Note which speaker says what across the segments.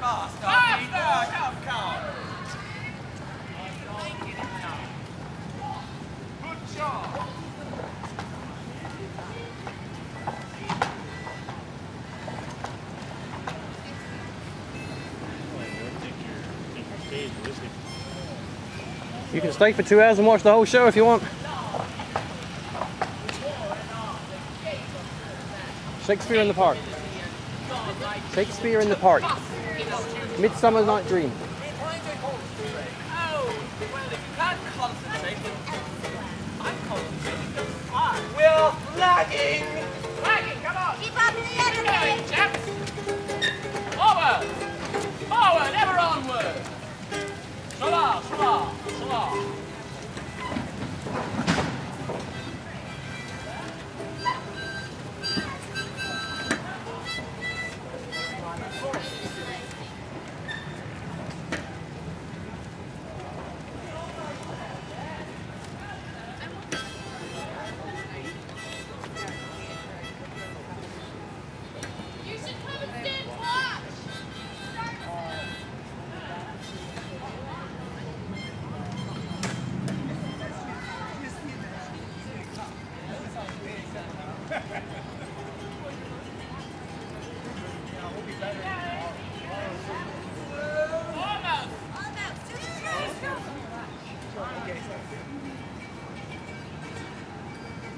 Speaker 1: Faster! Come. Good job.
Speaker 2: You can stay for 2 hours and watch the whole show if you want. Shakespeare in the Park. Shakespeare in the Park. Midsummer Night's Dream.
Speaker 1: Oh, well, if you can't concentrate, I'm concentrating just fine. We're flagging! Flagging, come on!
Speaker 3: Keep up the enemy!
Speaker 1: Chaps! Forward! Forward, ever onward! Shala!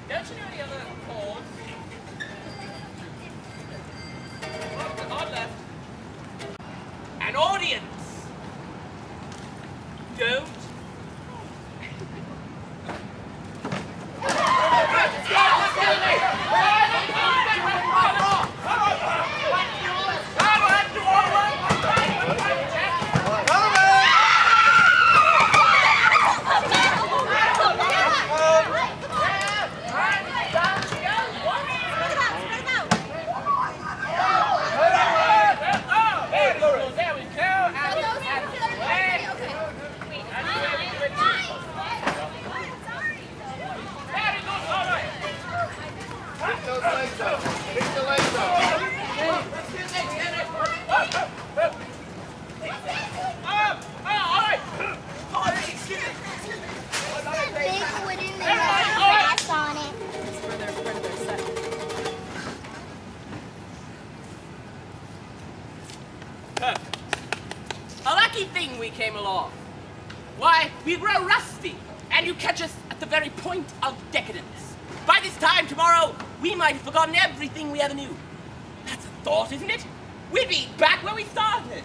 Speaker 1: Don't you know any other chords? On left. An audience. Don't. A lucky thing we came along. Why, we grow rusty, and you catch us at the very point of decadence. By this time tomorrow, we might have forgotten everything we ever knew. That's a thought, isn't it? We'd be back where we started.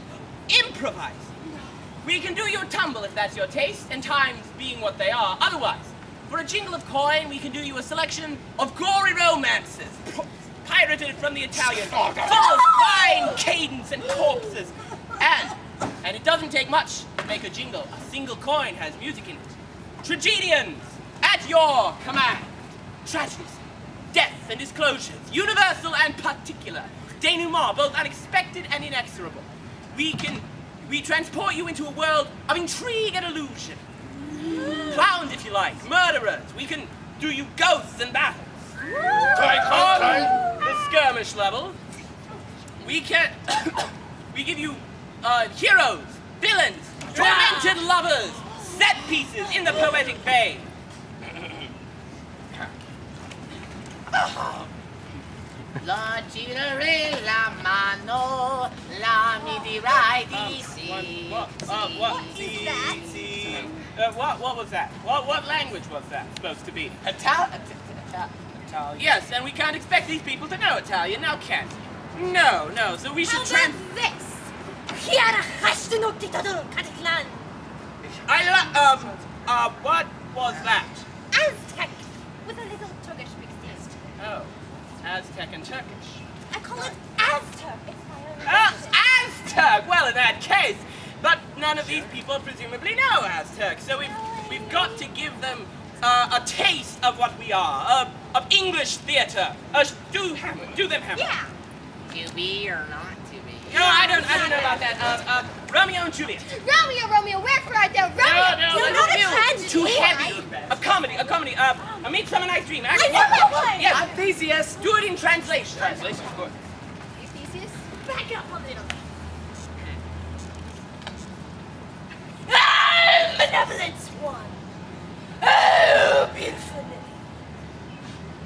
Speaker 1: Improvise. We can do you a tumble if that's your taste, and times being what they are. Otherwise, for a jingle of coin, we can do you a selection of gory romances, pirated from the Italian, full of fine cadence and corpses. And it doesn't take much to make a jingle. A single coin has music in it. Tragedians, at your command. Tragedies, death and disclosures, universal and particular. Denouement, both unexpected and inexorable. We transport you into a world of intrigue and illusion. Clowns, if you like, murderers. We can do you ghosts and battles. On the skirmish level, we give you heroes, villains, tormented lovers, set pieces in the poetic vein.
Speaker 4: La girare la mano, la mi dirai di si.
Speaker 1: What was that? What language was that supposed to be?
Speaker 4: Italian.
Speaker 1: Yes, and we can't expect these people to know Italian, now can we? No, so we should
Speaker 3: this?
Speaker 1: what was that?
Speaker 3: Aztec, with a little Turkish mixed in.
Speaker 1: Oh, Aztec and Turkish.
Speaker 3: I call it Aztec.
Speaker 1: Aztec! Well, in that case, but none of these people presumably know Aztec, so we've got to give them a taste of what we are, of English theater. Do them Hamlet.
Speaker 3: Yeah.
Speaker 4: To be or not to be?
Speaker 1: No, I don't know about that. Romeo and Juliet.
Speaker 3: Romeo, where for right there? Romeo.
Speaker 1: No,
Speaker 3: not a tragedy.
Speaker 1: Too heavy. A comedy. A Midsummer Night's Dream.
Speaker 3: I know that one.
Speaker 1: Yes, Theseus. Do it in translation. Translation, of course.
Speaker 3: Theseus, back up a little. benevolent one. Oh, beautifulness.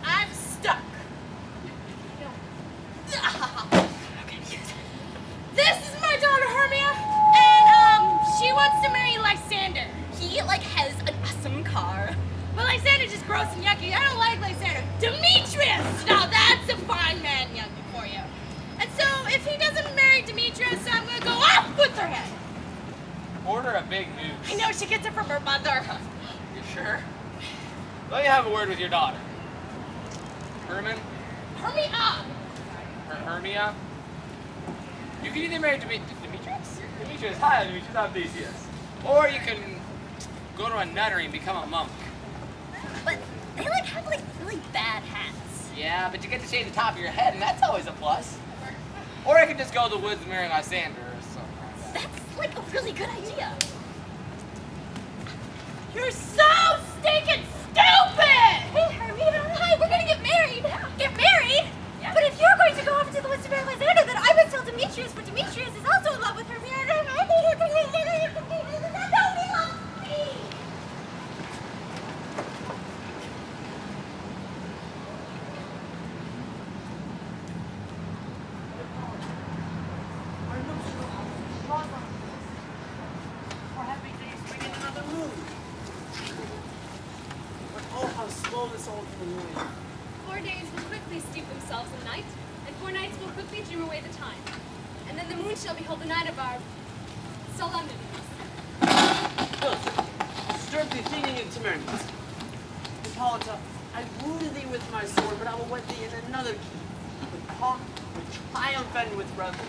Speaker 3: I'm stuck. This is my daughter Hermia, and she wants to marry Lysander. He has an awesome car. But Lysander just gross and yucky. I don't like Lysander. Demetrius! Now that's a fine man, young for you. And so if he doesn't marry Demetrius, I'm gonna go off with her head.
Speaker 5: Order a big news.
Speaker 3: I know she gets it from her mother.
Speaker 5: You sure? Let me have a word with your daughter. Herman?
Speaker 3: Hermia!
Speaker 5: Hermia? You can either marry Demetrius. Demetrius, hi, Demetrius, I'm Theseus. Or you can go to a nunnery and become a monk.
Speaker 3: But they have really bad hats.
Speaker 5: Yeah, but you get to shave the top of your head, and that's always a plus. Or I could just go to the woods and marry Lysander or something like that.
Speaker 3: That's a really good idea. You're so stinking stupid! Hey, Hermia. Hi, we're gonna get married. Get married? Yeah. But if you're going to go off into the woods to marry Lysander, then I would tell Demetrius, for Demetrius is also in love with Hermia.
Speaker 6: This old familiar.
Speaker 7: 4 days will quickly steep themselves in night, and 4 nights will quickly dream away the time. And then the moon shall behold the night of our solemnities.
Speaker 6: Look, disturb the Athenian Timerians. Hippolyta, I wounded thee with my sword, but I will wed thee in another key. With pomp, with triumph, and with revel.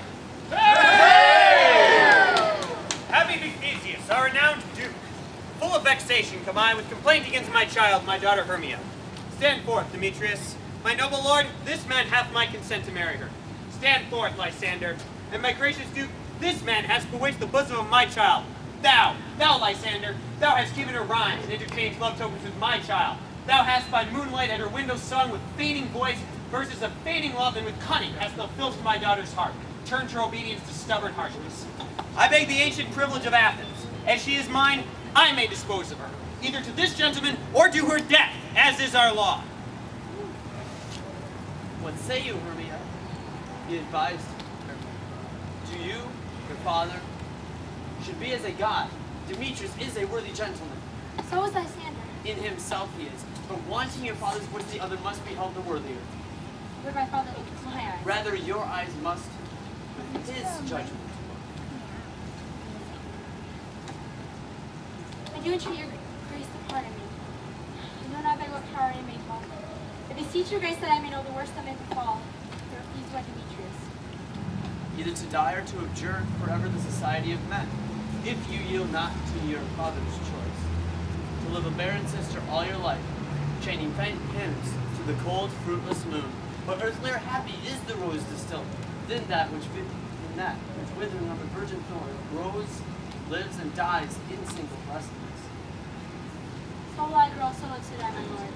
Speaker 8: Hey! Happy be Theseus, our renowned duke. Full of vexation come I with complaint against my child, my daughter Hermia. Stand forth, Demetrius. My noble lord, this man hath my consent to marry her. Stand forth, Lysander. And my gracious duke, this man has bewitched the bosom of my child. Thou, Lysander, thou hast given her rhymes and interchanged love tokens with my child. Thou hast by moonlight at her window sung with feigning voice verses of feigning love, and with cunning hast thou filled my daughter's heart, turned her obedience to stubborn harshness. I beg the ancient privilege of Athens. As she is mine, I may dispose of her, either to this gentleman or to her death, as is our law.
Speaker 6: What say you, Hermia? Be advised, to you, your father, should be as a god. Demetrius is a worthy gentleman.
Speaker 3: So is Lysander.
Speaker 6: In himself he is, but wanting your father's voice, the other must be held the worthier.
Speaker 3: Would my father look into my eyes?
Speaker 6: Rather, your eyes must, with his judgment.
Speaker 3: I do entreat your grace to pardon me. I know not by what power I may fall. I beseech your grace that I may know the worst that may befall. To refuse by Demetrius.
Speaker 6: Either to die or to abjure forever the society of men, if you yield not to your father's choice. To live a barren sister all your life, chaining faint hymns to the cold, fruitless moon. But earthlier happy is the rose distilled, than that which withering on the virgin thorn grows, lives, and dies in single blessedness.
Speaker 3: So will I grow, so live to die, my lord.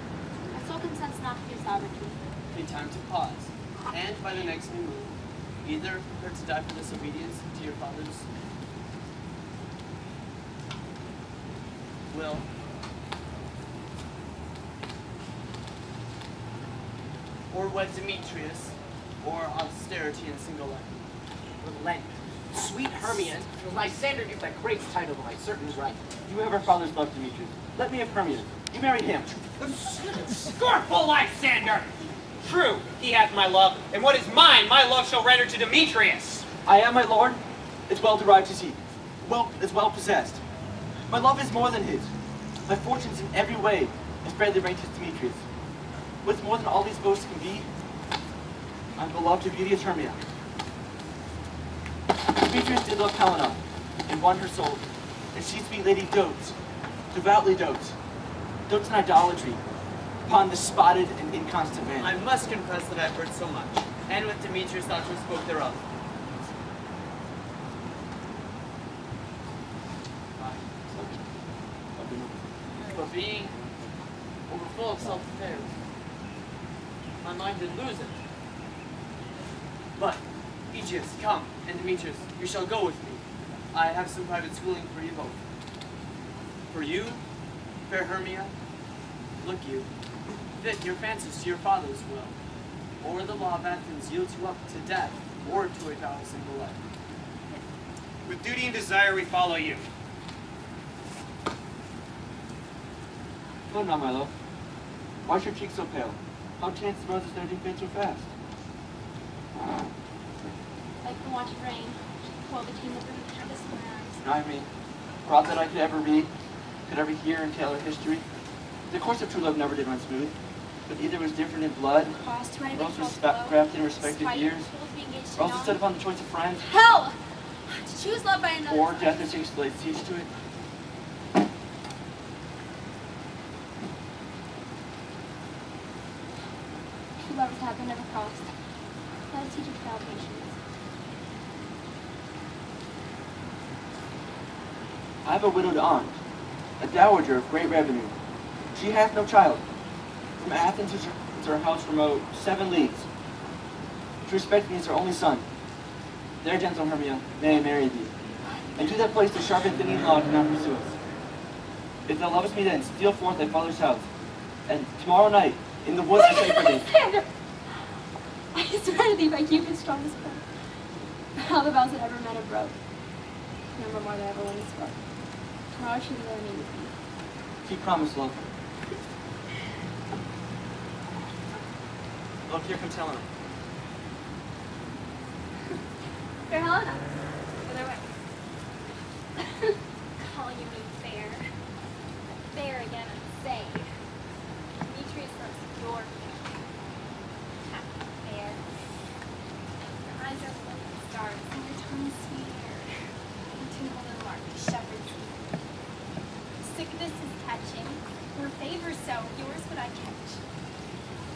Speaker 3: My soul consents not to your sovereignty.
Speaker 6: Take time to pause, and by the next new moon, either her to die for disobedience to your father's will, or wed Demetrius, or austerity and single life.
Speaker 1: Relent. Sweet Hermia, Lysander gives that great title to my certain right. You have our father's love, Demetrius. Let me have Hermia. You marry him.
Speaker 8: Scornful Lysander! True, he hath my love, and what is mine, my love shall render to Demetrius.
Speaker 9: I am, my lord, as well derived as he, as well possessed. My love is more than his. My fortunes in every way as fairly ranked as Demetrius. What's more than all these boasts can be, I'm beloved to beauteous Hermia. Demetrius did love Helena, and won her soul, and she sweet lady dotes, devoutly dotes in idolatry, upon the spotted and inconstant man.
Speaker 6: I must confess that I've heard so much, and with Demetrius thou who spoke thereof. But being overfull of self-affairs, my mind did lose it. But, Aegeus, come, and Demetrius, you shall go with me. I have some private schooling for you both. For you, fair Hermia, look you, fit your fancies to your father's will, or the law of Athens yields you up to death, or to a vow of single life.
Speaker 8: With duty and desire, we follow you.
Speaker 9: Oh, now, my love. Why's your cheek so pale? How chance the roses there do fade so fast?
Speaker 3: Like the watch of rain, while between the blue canvas in my eyes.
Speaker 9: Not me. For all that I could ever read, could ever hear in tale or history, the course of true love never did run smooth. But either was different in blood, rose was crafted in respective years, roses stood upon the choice of friends,
Speaker 3: Hell! To choose love by another.
Speaker 9: or death or sings laid siege to it.
Speaker 3: True lovers have been never crossed. Let us teach each other patience.
Speaker 9: I have a widowed aunt, a dowager of great revenue. She hath no child. From Athens is her house remote 7 leagues. To respect me as her only son. There, gentle Hermia, may I marry thee. And to that place the sharp and thinning law cannot pursue us. If thou lovest me then, steal forth thy father's house. And tomorrow night, in the woods I say for thee.
Speaker 3: I swear to thee by Cupid's strongest bow. All the vows that ever men have broke. Remember more than ever when he spoke. Tomorrow should be there me with thee.
Speaker 9: Keep promise, love. Look, here comes Helena.
Speaker 3: Fair Helena. Other way. Call you me fair. Fair again, and say. Demetrius loves your fair. Happy fair. Your eyes are full of stars, and your tongue sweet air. Into the lark, shepherd's ear. Sickness is catching, or favor so, yours would I catch.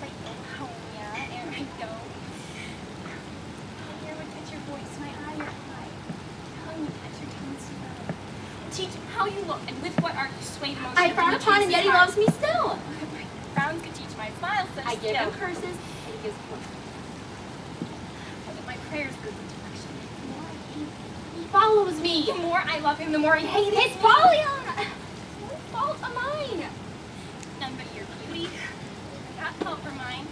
Speaker 3: Faithful Homia, ere I go. My ear would catch your voice, my eye your eye. Tongue would catch your tongue smell. Teach him how you look, and with what art you sway the most. I frown upon him, yet he loves me still. Frowns could teach my smile such I give him curses, and he gives me. But with my prayers goes into action. The more I hate him, he follows me. The more I love him, the more I hate him. His folly on no fault of mine. None but your beauty. That fault for mine.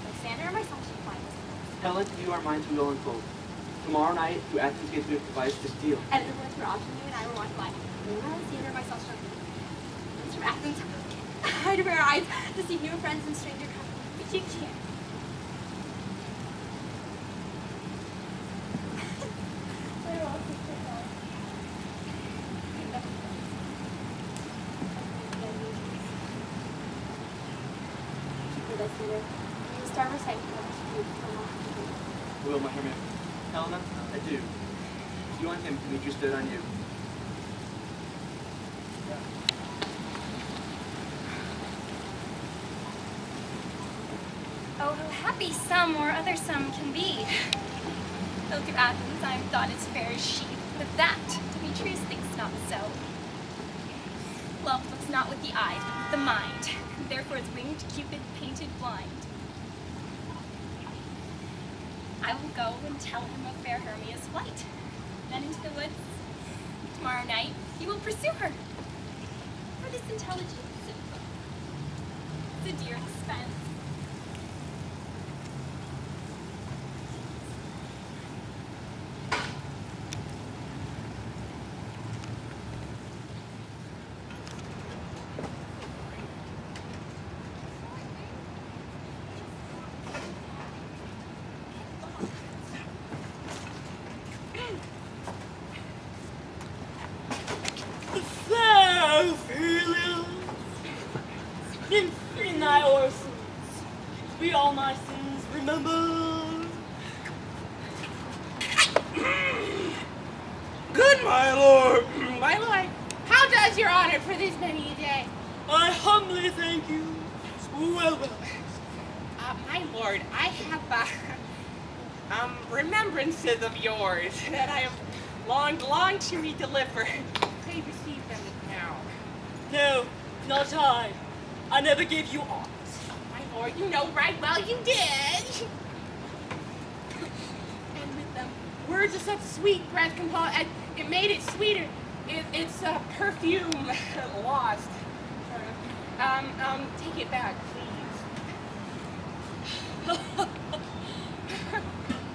Speaker 3: Alexander and myself should find this.
Speaker 9: Helen, you are mine to will unfold. Tomorrow night, to Athens gates we have devised this deal.
Speaker 3: And the words were option you and I will walk by. And Alexander and myself shall be. From Athens, hide of our eyes to see new friends and stranger company. We cheek cheer.
Speaker 9: Will, my Hermia. Helena, I do. You on him, Demetrius stood on you.
Speaker 3: Oh, how happy some or other some can be. Though through Athens I am thought as fair as she, but that Demetrius thinks not so. Love looks not with the eyes, but with the mind, and therefore is winged Cupid painted blind. I will go and tell him of fair Hermia's flight. Then into the woods. Tomorrow night he will pursue her. For this intelligence is a dear expense.
Speaker 10: In thy orisons, be all my sins remembered.
Speaker 1: Good, my lord. My lord, how does your honor for this many a day?
Speaker 10: I humbly thank you. Well.
Speaker 1: My lord, I have remembrances of yours that I have long to be delivered. Pray receive them now.
Speaker 10: No, not I. I never gave you aught.
Speaker 1: My lord, you know right well you did. words of such sweet breath and it made it sweeter. It's perfume lost. Take it back, please.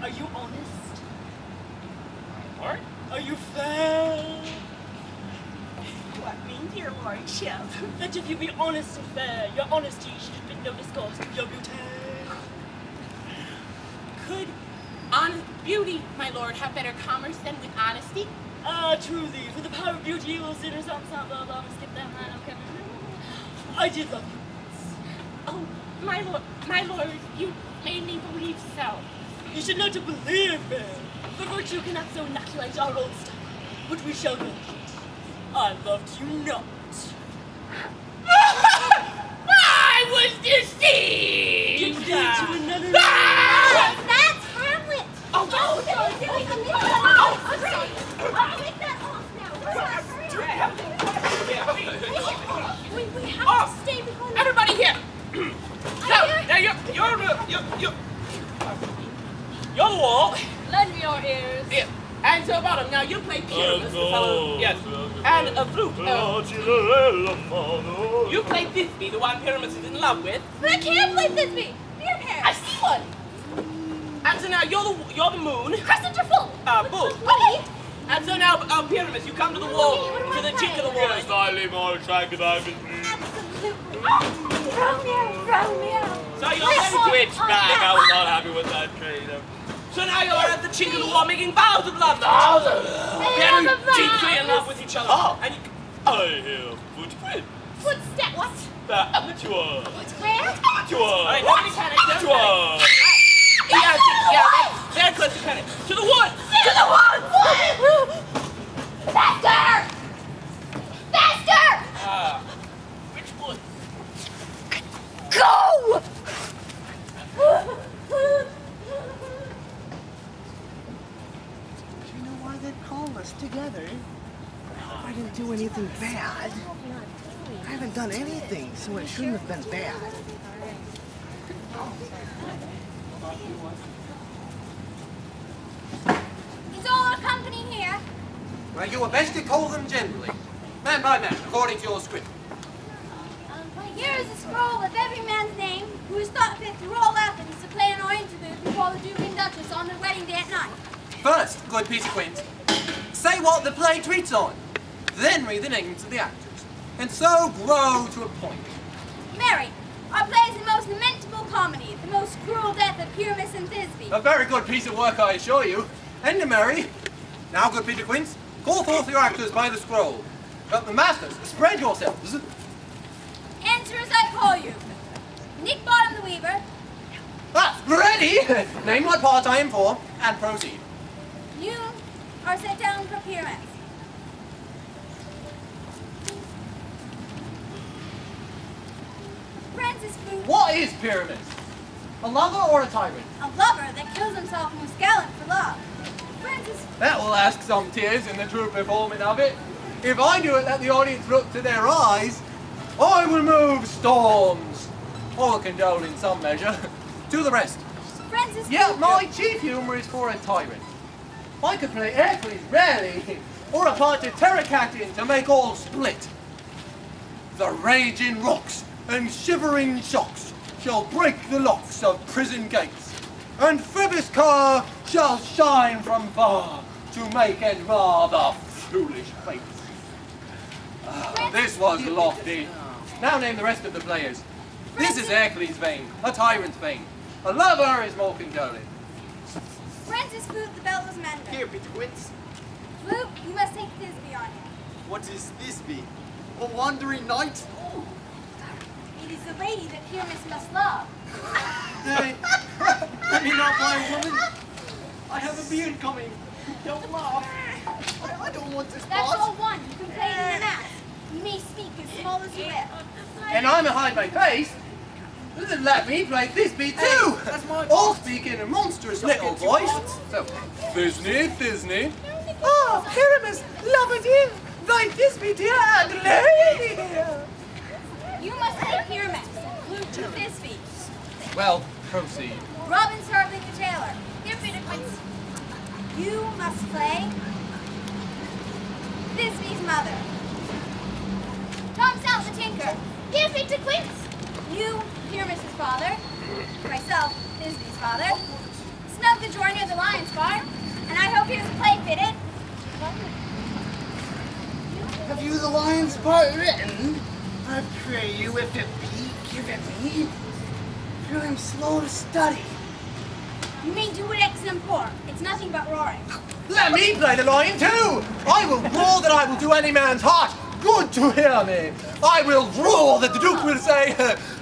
Speaker 10: Are you honest?
Speaker 5: What?
Speaker 10: Are you fair?
Speaker 1: What mean, dear lordship?
Speaker 10: That if you be honest and fair, your honesty should have been no discourse of your beauty.
Speaker 1: Could honest beauty, my lord, have better commerce than with honesty?
Speaker 10: Ah, truly, for the power of beauty you will sinners on blah blah blah, skip that line, okay. I did love you.
Speaker 1: Oh, my lord, you made me believe so.
Speaker 10: You should not to believe me, for virtue cannot so inoculate our old style, but we shall go. I loved you not.
Speaker 1: I was deceived!
Speaker 10: Get thee to another
Speaker 3: That's Hamlet!
Speaker 1: Oh,
Speaker 3: I'll take that off now. We have to stay behind.
Speaker 1: Everybody here! So, now you're the wall.
Speaker 10: Lend me your ears.
Speaker 1: Yeah. And so bottom, now you play Pyramus, the fellow, yes, and a flute. You play Thisbe, the one Pyramus is in love with.
Speaker 3: But I can't play Thisbe. Beard hair.
Speaker 1: I see one. And so now you're the moon.
Speaker 3: Crescent or full?
Speaker 1: Bull.
Speaker 3: Okay.
Speaker 1: And so now, Pyramus, you come to the wall, to the cheek of the wall.
Speaker 5: Slightly more attractive,
Speaker 3: Absolutely. Romeo.
Speaker 1: So you're ready to
Speaker 5: Switch back. I was not happy with that trade.
Speaker 1: So now you're at the chink of the wall making vows of love. Very deeply in love with each other.
Speaker 5: Oh.
Speaker 1: And you,
Speaker 5: I hear footprint.
Speaker 3: Footstep. What?
Speaker 5: The amateur.
Speaker 3: Where?
Speaker 5: Amateur.
Speaker 1: Alright, nobody panic, don't
Speaker 5: Amateur.
Speaker 1: panic. Yeah, that's very close to panic. To the wood!
Speaker 3: To the woods! Faster! Faster!
Speaker 1: Which wood?
Speaker 3: Go!
Speaker 11: Do you know why they called us together? I didn't do anything bad. I haven't done anything, so it shouldn't have been bad.
Speaker 3: Is all our company here?
Speaker 8: Well, you were best to call them gently. Man by man, according to your script.
Speaker 3: Here is a scroll of every man's name who is thought fit to roll Athens to play in our interview before the Duke and Duchess on their wedding day at night.
Speaker 8: First, good Peter Quint, say what the play treats on. Then read the names of the actors. And so grow to a point.
Speaker 3: Mary, our play is the most lamentable comedy, the most cruel death of Pyramus and Thisbe.
Speaker 8: A very good piece of work, I assure you. And Mary. Now, good Peter Quint, call forth your actors by the scroll. But the masters, spread yourselves.
Speaker 3: Answer as I call you. Nick Bottom the Weaver.
Speaker 8: Ah, ready! Name what part I am for, and proceed.
Speaker 3: You are set down for Pyramus. Francis Booth.
Speaker 8: What is Pyramus? A lover or a tyrant?
Speaker 3: A lover that kills himself and was gallant for love. Francis.
Speaker 8: That will ask some tears in the true performing of it. If I do it, let the audience look to their eyes. I will move storms, or condole in some measure, to the rest.
Speaker 3: Francis.
Speaker 8: Yeah, my chief humour is for a tyrant. I could play Hercules rarely, or a part of Terracatin to make all split. The raging rocks and shivering shocks shall break the locks of prison gates, and Phoebus' car shall shine from far to make and mar the foolish fates. This was lofty. Now name the rest of the players. This is Hercules' vein, a tyrant's vein. A lover is more condoling.
Speaker 3: Francis Flute, the bellows mender.
Speaker 9: Here, Peter Quince.
Speaker 3: Flute, you must take Thisbe on you.
Speaker 9: What is Thisbe? A wandering knight?
Speaker 3: It is the lady that Pyramus must love.
Speaker 9: Nay, let me not play woman. I have a beard coming. Don't laugh. I don't want to
Speaker 3: That's
Speaker 9: spot.
Speaker 3: all one. You can play it in the mass. You may speak as small as you will.
Speaker 8: And I'm behind my face. Then let me play Thisbe too.
Speaker 9: That's my
Speaker 8: All speak in a monstrous little voice. So, Thisbe.
Speaker 11: Oh, Pyramus, lover dear, thy Thisbe dear and lady dear.
Speaker 3: You must take Pyramus. Flute to Thisbe.
Speaker 8: Well, proceed.
Speaker 3: Robin Starveling the tailor. Here, Peter Quince. You must play Thisbe's mother. Tom Sal the Tinker. Give it to Quince. You, dear Mrs. Father. Myself, Thisbe's father. Snug the drawer near the lion's farm. And I hope here's play fitted.
Speaker 11: Have you the lion's part written? I pray you, if it be given me. For I am slow to study.
Speaker 3: You may do it extempore. It's nothing but roaring.
Speaker 12: Let me play the lion too! I will roar that I will do any man's heart good to hear me. I will roar that the Duke will say,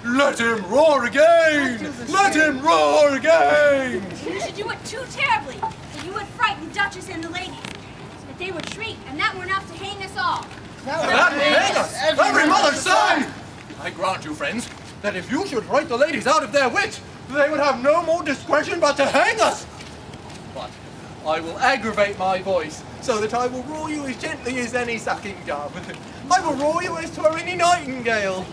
Speaker 12: let him roar again! Let him roar again!
Speaker 3: You should do it too terribly, that you would frighten the Duchess and the ladies. But they would shriek, and that were enough to hang us all.
Speaker 12: That will hang us! Every mother's son! I grant you, friends, that if you should fright the ladies out of their wit, they would have no more discretion but to hang us. But I will aggravate my voice, so that I will roar you as gently as any sucking dove. I will roar you as twere any nightingale.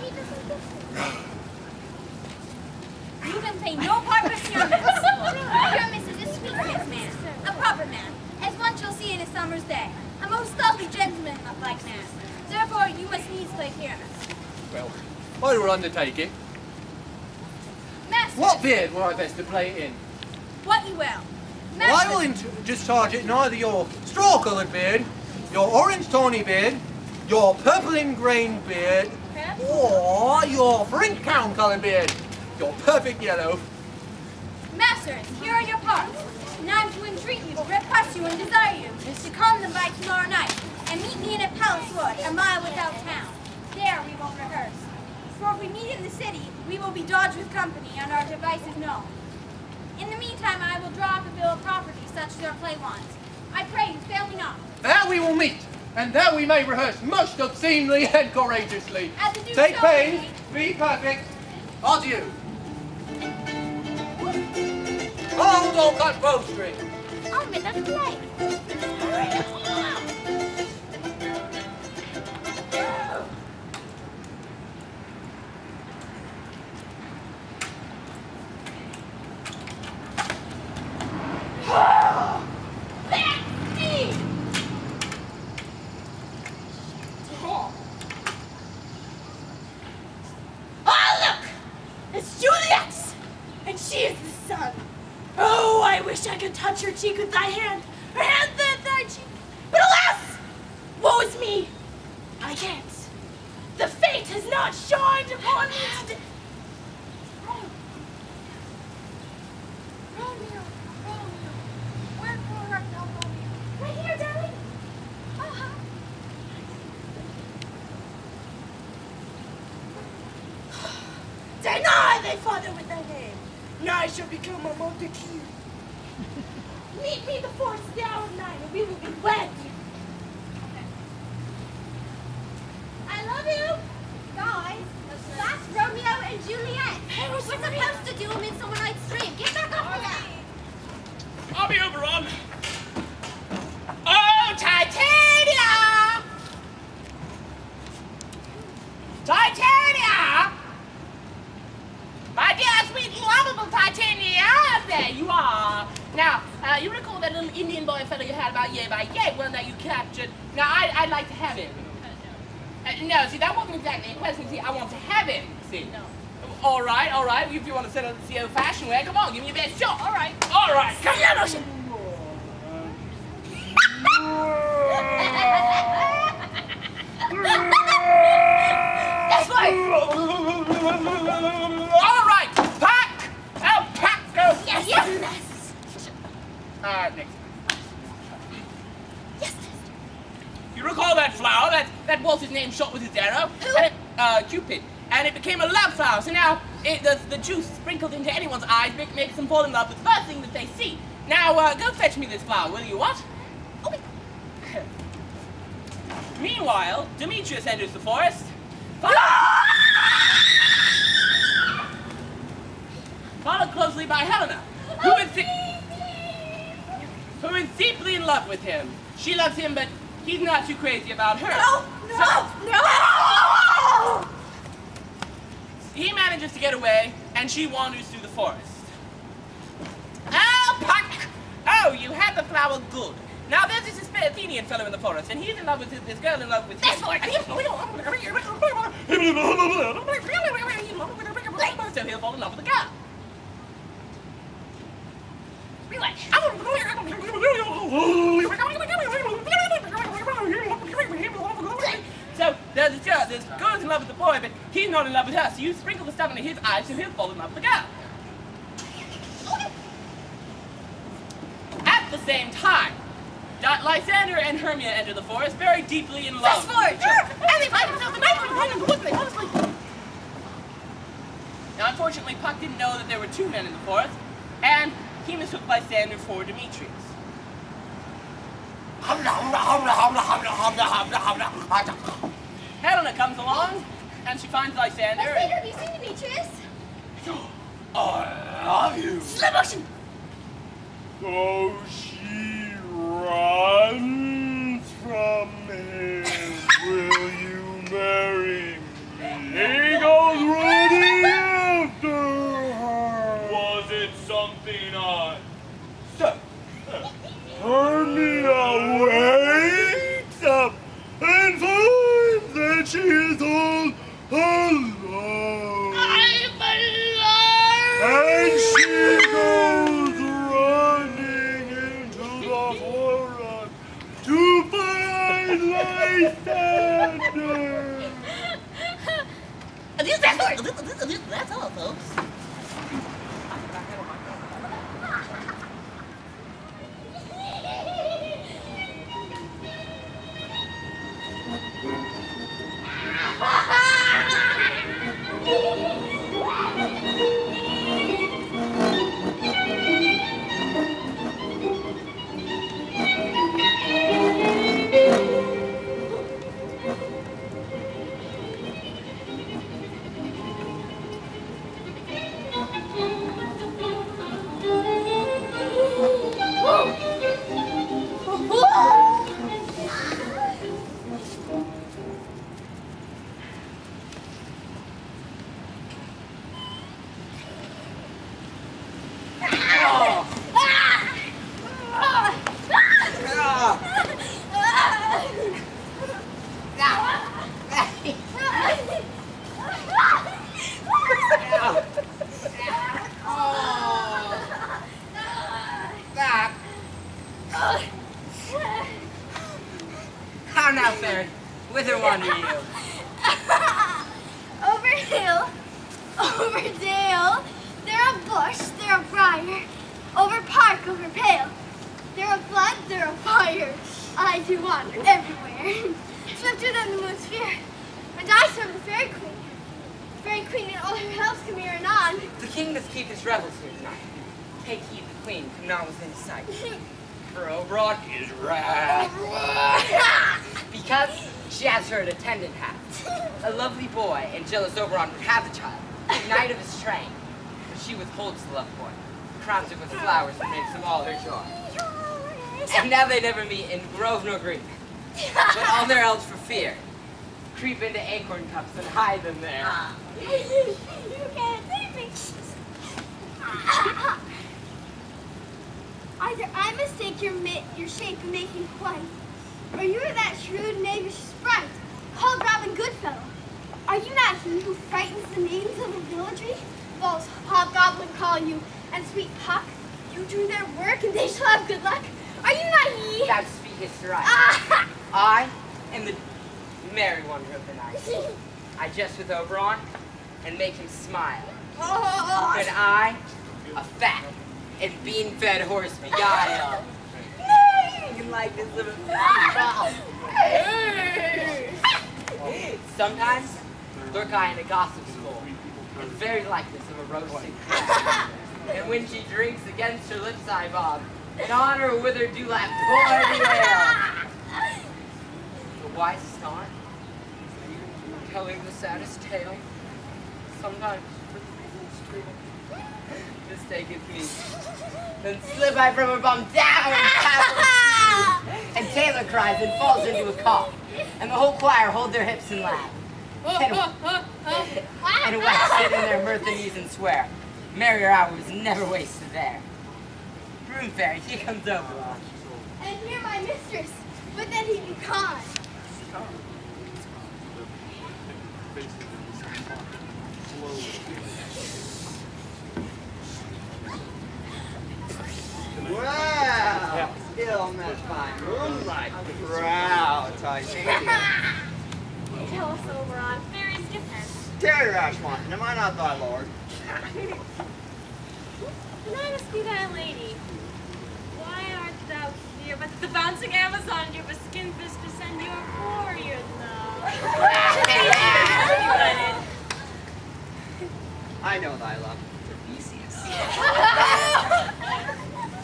Speaker 3: You can play no part but Pyramus. Pyramus is a sweet-faced man, a proper man, as one shall see in a summer's day, a most lovely gentleman-like man. Therefore, you must needs play Pyramus.
Speaker 12: Well, I will undertake it.
Speaker 3: Master,
Speaker 12: What beard were I best to play it in?
Speaker 3: what you will.
Speaker 12: Well, I
Speaker 3: Master,
Speaker 12: will discharge it in either your straw-coloured beard, your orange-tawny beard, your purple-ingrained beard, or your French-crown-coloured beard, your perfect yellow.
Speaker 3: Masters, here are your parts. And I am to entreat you, request you, and desire you to come them by tomorrow night, and meet me in a palace wood, a mile without town. There we will rehearse. For if we meet in the city, we will be dodged with company, and our devices known. In the meantime, I will draw up a bill of property such as our play wants. I pray you, fail me not.
Speaker 12: There we will meet, and there we may rehearse most obscenely and courageously.
Speaker 3: At the Duke's
Speaker 12: Take pains,
Speaker 3: Opening.
Speaker 12: be perfect. Adieu. Hold all that bowstring.
Speaker 3: Oh, but that's play.
Speaker 10: Touch her cheek with thy hand, her hand thy cheek. But alas, woe is me. I can't. The fate has not shined upon me today.
Speaker 3: Romeo, wherefore art thou Romeo? Right here, darling.
Speaker 10: Deny thy father with thy name, and I shall become a Montague. Meet me the 4th hour of 9, and we will be wed.
Speaker 3: I love you. Guys, that's Romeo and Juliet. We're supposed to do a Midsummer Night's Dream. Get back up for that.
Speaker 1: I'll be over on. Oh, Titania! Titania! My dear, sweet, lovable Titania! There you are. Now, you recall that little Indian boy fellow you had about yay by yay, one that you captured. Now, I'd like to have him. No, see, that wasn't exactly a question. See, I want to have him, see. No. All right. If you want to settle it the old-fashioned way, come on, give me your best shot. All right. Come here, motion.
Speaker 3: That's right.
Speaker 1: All right, pack. Oh, pack, go.
Speaker 3: Yes.
Speaker 1: Next. Yes. You recall that flower that Walter's name shot with his arrow?
Speaker 3: Who?
Speaker 1: And Cupid. And it became a love flower. So now the juice sprinkled into anyone's eyes makes them fall in love with the first thing that they see. Now go fetch me this flower, will you? What? Okay. Meanwhile, Demetrius enters the forest. Followed closely by Helena, who is deeply in love with him. She loves him, but he's not too crazy about her.
Speaker 3: No!
Speaker 1: He manages to get away, and she wanders through the forest. Alpaca! So, you had the flower good. Now, there's this Athenian fellow in the forest, and he's in love with this girl in love with him. So he'll fall in love with the girl. So there's this girl's in love with the boy, but he's not in love with her. So you sprinkle the stuff into his eyes, so he'll fall in love with the girl. At the same time, Lysander and Hermia enter the forest, very deeply in love with each other. And they find themselves a night in the woods, and they fall asleep. Now, unfortunately, Puck didn't know that there were two men in the forest, and he mistook Lysander for Demetrius. Helena comes along, and she finds Lysander.
Speaker 3: Lysander, have you seen Demetrius?
Speaker 12: I love you.
Speaker 3: Slow motion.
Speaker 12: So she runs from him. Will you marry me? He goes running after her. Was it something I said? Hermia wakes up and finds that she is all alone.
Speaker 3: I'm alone.
Speaker 12: And she goes running into the forest to find Lysander.
Speaker 4: That's all, folks. How now, Fairy? Whither wander you?
Speaker 3: Over hill, over dale, there a bush, there a briar, over park, over pale, there a blood, there a fire. I do wander everywhere, swifter than the moon's sphere, and I serve the fairy queen. Fairy queen and all her helps come here anon.
Speaker 4: The king doth keep his revels here tonight. Take heed, the queen come not within sight. For Oberon is wrath. Because she has her attendant hat. A lovely boy, and jealous Oberon would have the child, the knight of his train. But she withholds the loved boy, crowns it with flowers, and makes him all her joy. And now they never meet in grove nor green, but all their elves for fear creep into acorn cups and hide them there.
Speaker 3: You can't save me. Either I mistake your shape and make you quite, or you are that shrewd knavish sprite called Robin Goodfellow. Are you not he who frightens the maidens of the villagery? False hobgoblin call you, and sweet Puck, you do their work and they shall have good luck. Are you not he?
Speaker 4: Thou speakest right. I am the merry wonder of the night. I jest with Oberon and make him smile. But I, a fat and bean-fed horse, beguile. In like this little Sometimes lurk I in a gossip's bowl, and very likeness of a roasted crab. And when she drinks against her lips I bob, and on her withered dewlap pour the ale. The wisest aunt, telling the saddest tale, sometimes for the reason's true, mistaketh me. Then slip I from her bum down and Taylor cries and falls into a cough, and the whole choir hold their hips and laugh, and wax it in their mirth and ease and swear. Merrier hours never wasted there. broom fairy. She comes over.
Speaker 7: And you're my mistress, but then he'd be gone.
Speaker 13: Wow! Still met by moonlight. Proud Titania.
Speaker 3: Tell us, Oberon. Fairies give heads.
Speaker 13: Tarry, Rashomon, am I not thy lord?
Speaker 3: And I must be thy lady. Why art thou here but the bouncing Amazon give a skin fish to send your warrior love?
Speaker 13: I know thy love.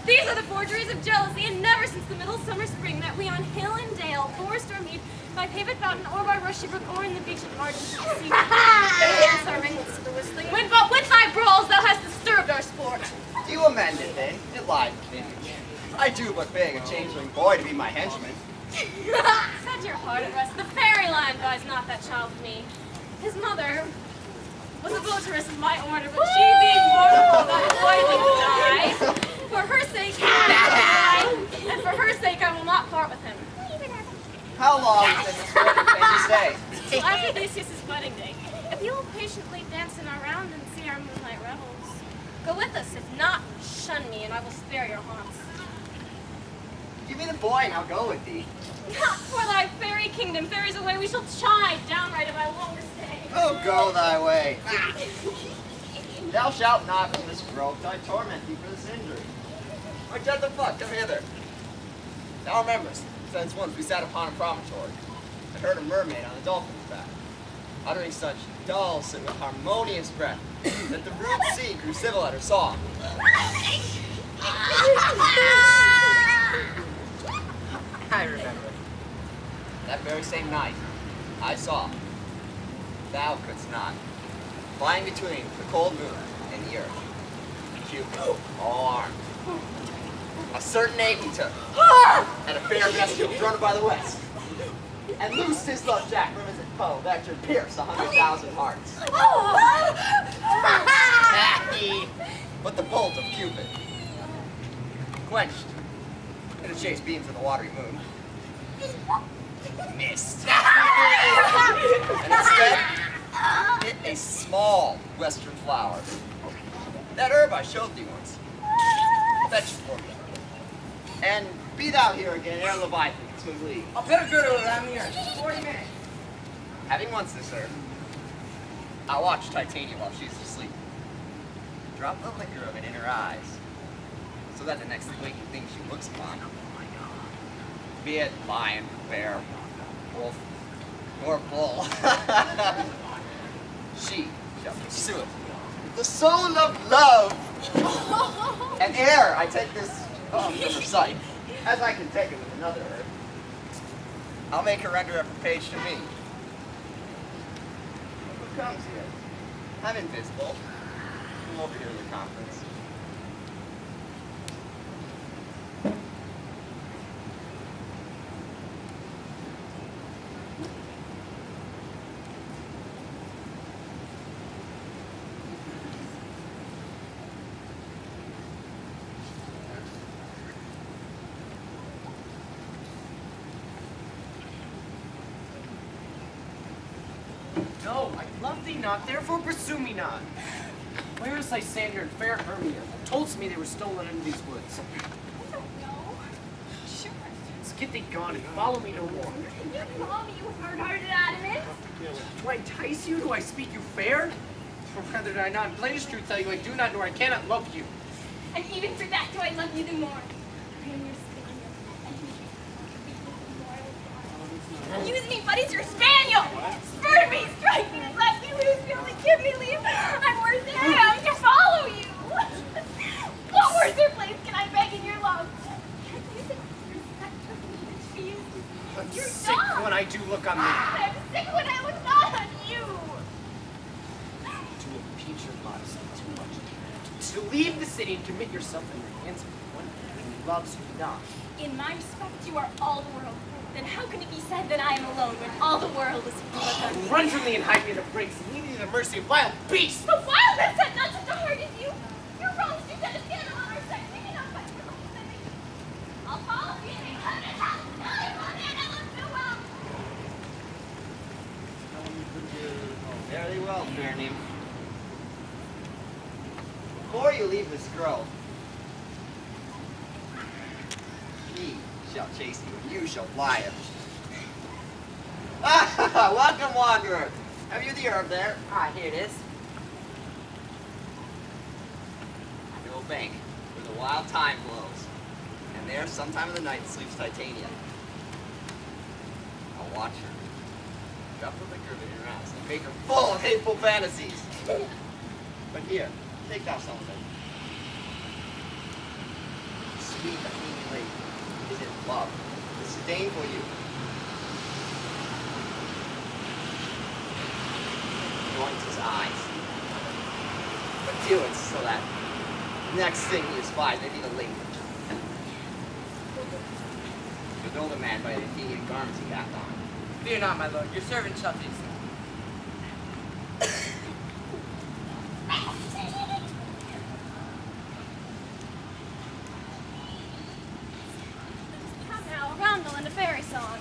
Speaker 7: These are the forgeries of jealousy, and never since the middle summer spring that we on hill and dale, forest or mead, by paved fountain or by rushy brook or in the beach of margin to the sea, dance our ringlets to the whistling wind, but with thy brawls thou hast disturbed our sport.
Speaker 13: Do you amend it then? It lies within you. I do but beg a changeling boy to be my henchman.
Speaker 7: Set your heart at rest. The fairyland buys not that child of me. His mother was a votaress of my order, but she being mortal that boy would die. For her sake, he will not die, and for her sake, I will not part with him.
Speaker 13: How long does this wedding can you stay?
Speaker 7: Till after Theseus' wedding day. If you will patiently dance in our round and see our moonlight revels, go with us. If not, shun me, and I will spare your haunts.
Speaker 13: Give me the boy, and I'll go with thee.
Speaker 7: Not for thy fairy kingdom, fairies away, we shall chide downright of my longer stay.
Speaker 13: Oh, go thy way. Thou shalt not from this grove, I torment thee for this injury. My gentle flock, come hither. Thou rememberest, since once we sat upon a promontory, and heard a mermaid on a dolphin's back, uttering such dulcet with harmonious breath, that the rude sea grew civil at her song. I remember. That very same night, I saw, thou couldst not, flying between the cold moon and the earth, Cupid, all armed. A certain aim he took, and a fair vesture thrown by the west, and loosed his love jack from his bow that should pierce 100,000 hearts. But the bolt of Cupid, quenched in the chase beams of the watery moon, missed, and instead hit a small western flower. That herb I showed thee once. Fetch it for me. And be thou here again ere Leviathan swim leave.
Speaker 4: I'll better go to around here. 40 minutes.
Speaker 13: Having once this herb, I'll watch Titania while she's asleep. Drop the liquor of it in her eyes, so that the next waking thing she looks upon, be it lion, bear, wolf, or bull, she shall pursue it with the soul of love. And ere I take this from her sight, as I can take it with another herb, I'll make her render up her page to me. Who comes here? I'm invisible. I'm over here in the conference.
Speaker 6: No, I love thee not, therefore pursue me not. Where is Lysander and fair Hermia? Told me they were stolen into these woods.
Speaker 7: I don't know. Sure.
Speaker 6: Let's get thee gone and follow me no more.
Speaker 7: You call me, you hard-hearted adamant.
Speaker 6: Do I entice you? Do I speak you fair? Or rather, do I not in plainest truth tell you I do not nor I cannot love you?
Speaker 7: And even for that do I love you the more. I am your spaniel, and you use me, but it's your spaniel! Spurn me, strike me, and let me loose me, only give me leave. I'm worth it, I to follow you. What words or place can I beg in your love?
Speaker 6: I'm
Speaker 7: You're
Speaker 6: sick
Speaker 7: dumb.
Speaker 6: when I do look on me.
Speaker 7: I'm sick when I look not on you.
Speaker 6: To impeach your modesty too much. To leave the city and commit yourself in the hands of one who loves you not.
Speaker 7: In my respect, you are all the world. Then how can it be said that I am alone when all the world is full of them?
Speaker 6: Run from me and hide me in the breaks, leaving me the mercy of wild beasts.
Speaker 7: But wild has said not to hurt you. Your wrongs do that again on our side. Take it up by
Speaker 13: fair nymph. Before you leave this grove, he shall chase you, and you shall fly him. Ah, welcome, wanderer. Have you the herb there?
Speaker 4: Ah, here it is.
Speaker 13: Hill bank, where the wild thyme blows, and there, sometime in the night, sleeps Titania. I'll watch her. Drop the liquor in her ass and make her full of hateful fantasies. But here, take thou some of it. Sweet Athenian lady, is it love, disdainful you? Anoints his eyes. But do it so that next thing you spy, they need a lady. You know the man by the Athenian garments he hath on.
Speaker 4: Fear not, my lord. Your servant shall do so.
Speaker 7: Come now, a roundel and a fairy song.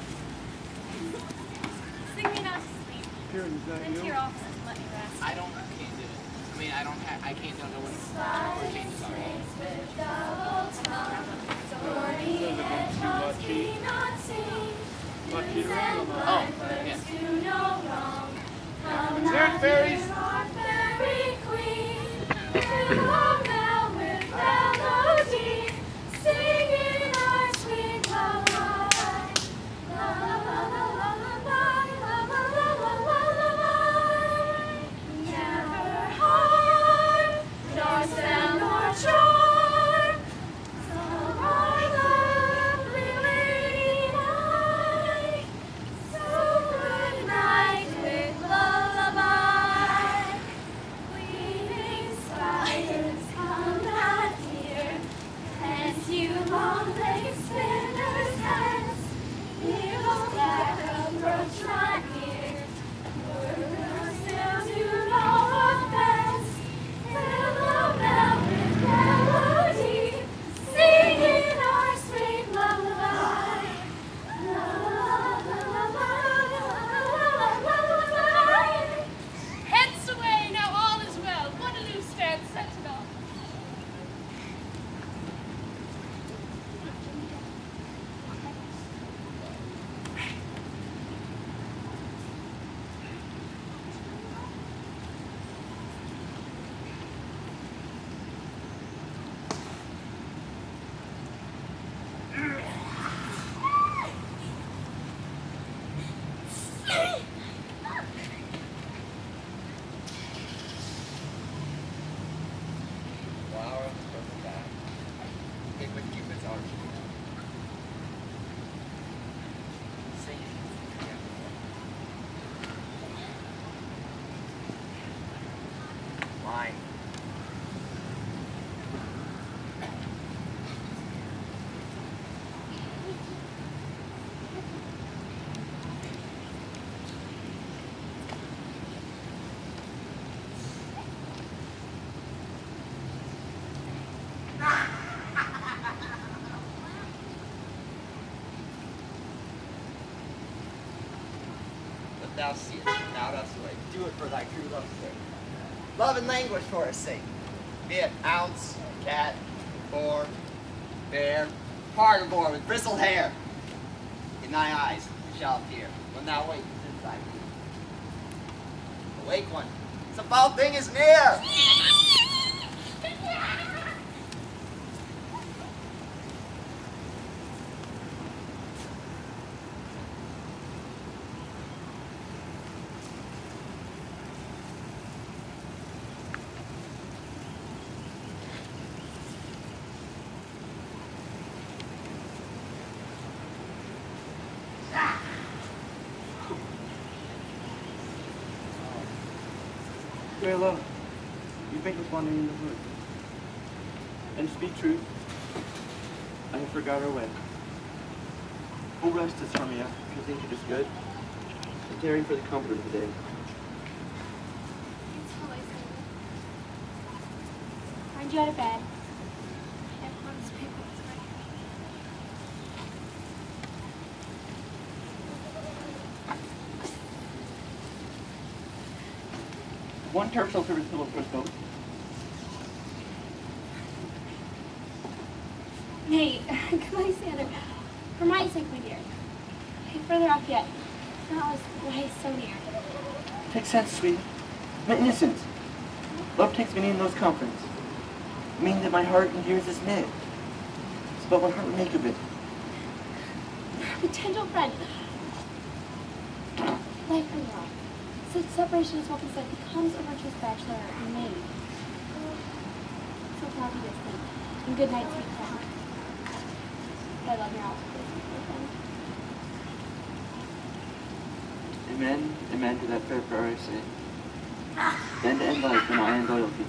Speaker 7: Sing me not to sleep. Then to your office and let me rest.
Speaker 5: I can't do it. I mean, I don't know what changes are. Oh, yes. Turn fairies.
Speaker 13: Thou seest, now dost away. Do it for thy true love's sake. Love and languish for his sake. Be it ounce, cat, boar, bear, carnivore with bristled hair. In thy eyes it shall appear when thou wakest in thy sleep. Awake one, some foul thing is near!
Speaker 9: Dear love, you think us wandering in the wood. And to speak truth, I have forgot our way. Full rest is Hermia, if you think it is good, and tarry for the comfort of the day.
Speaker 7: Find you out of bed. I have one paper with my head.
Speaker 9: One turf shall serve as pillows for us both.
Speaker 7: Nay, Lysander, for my sake, my dear. Hey, further off yet. Not why so near.
Speaker 9: Take sense, sweet. My innocence. Love takes meaning in those comforts. Meaning that my heart endures is knit. It's but what heart would make of it.
Speaker 7: But gentle friend, life and love. Such separation as what we said becomes a virtuous bachelor and maid. So far be this thing. And good night, sweet friend. I love your outfit, friend.
Speaker 9: Amen, amen to that fair prayer I say. Then to end life in iron loyalty.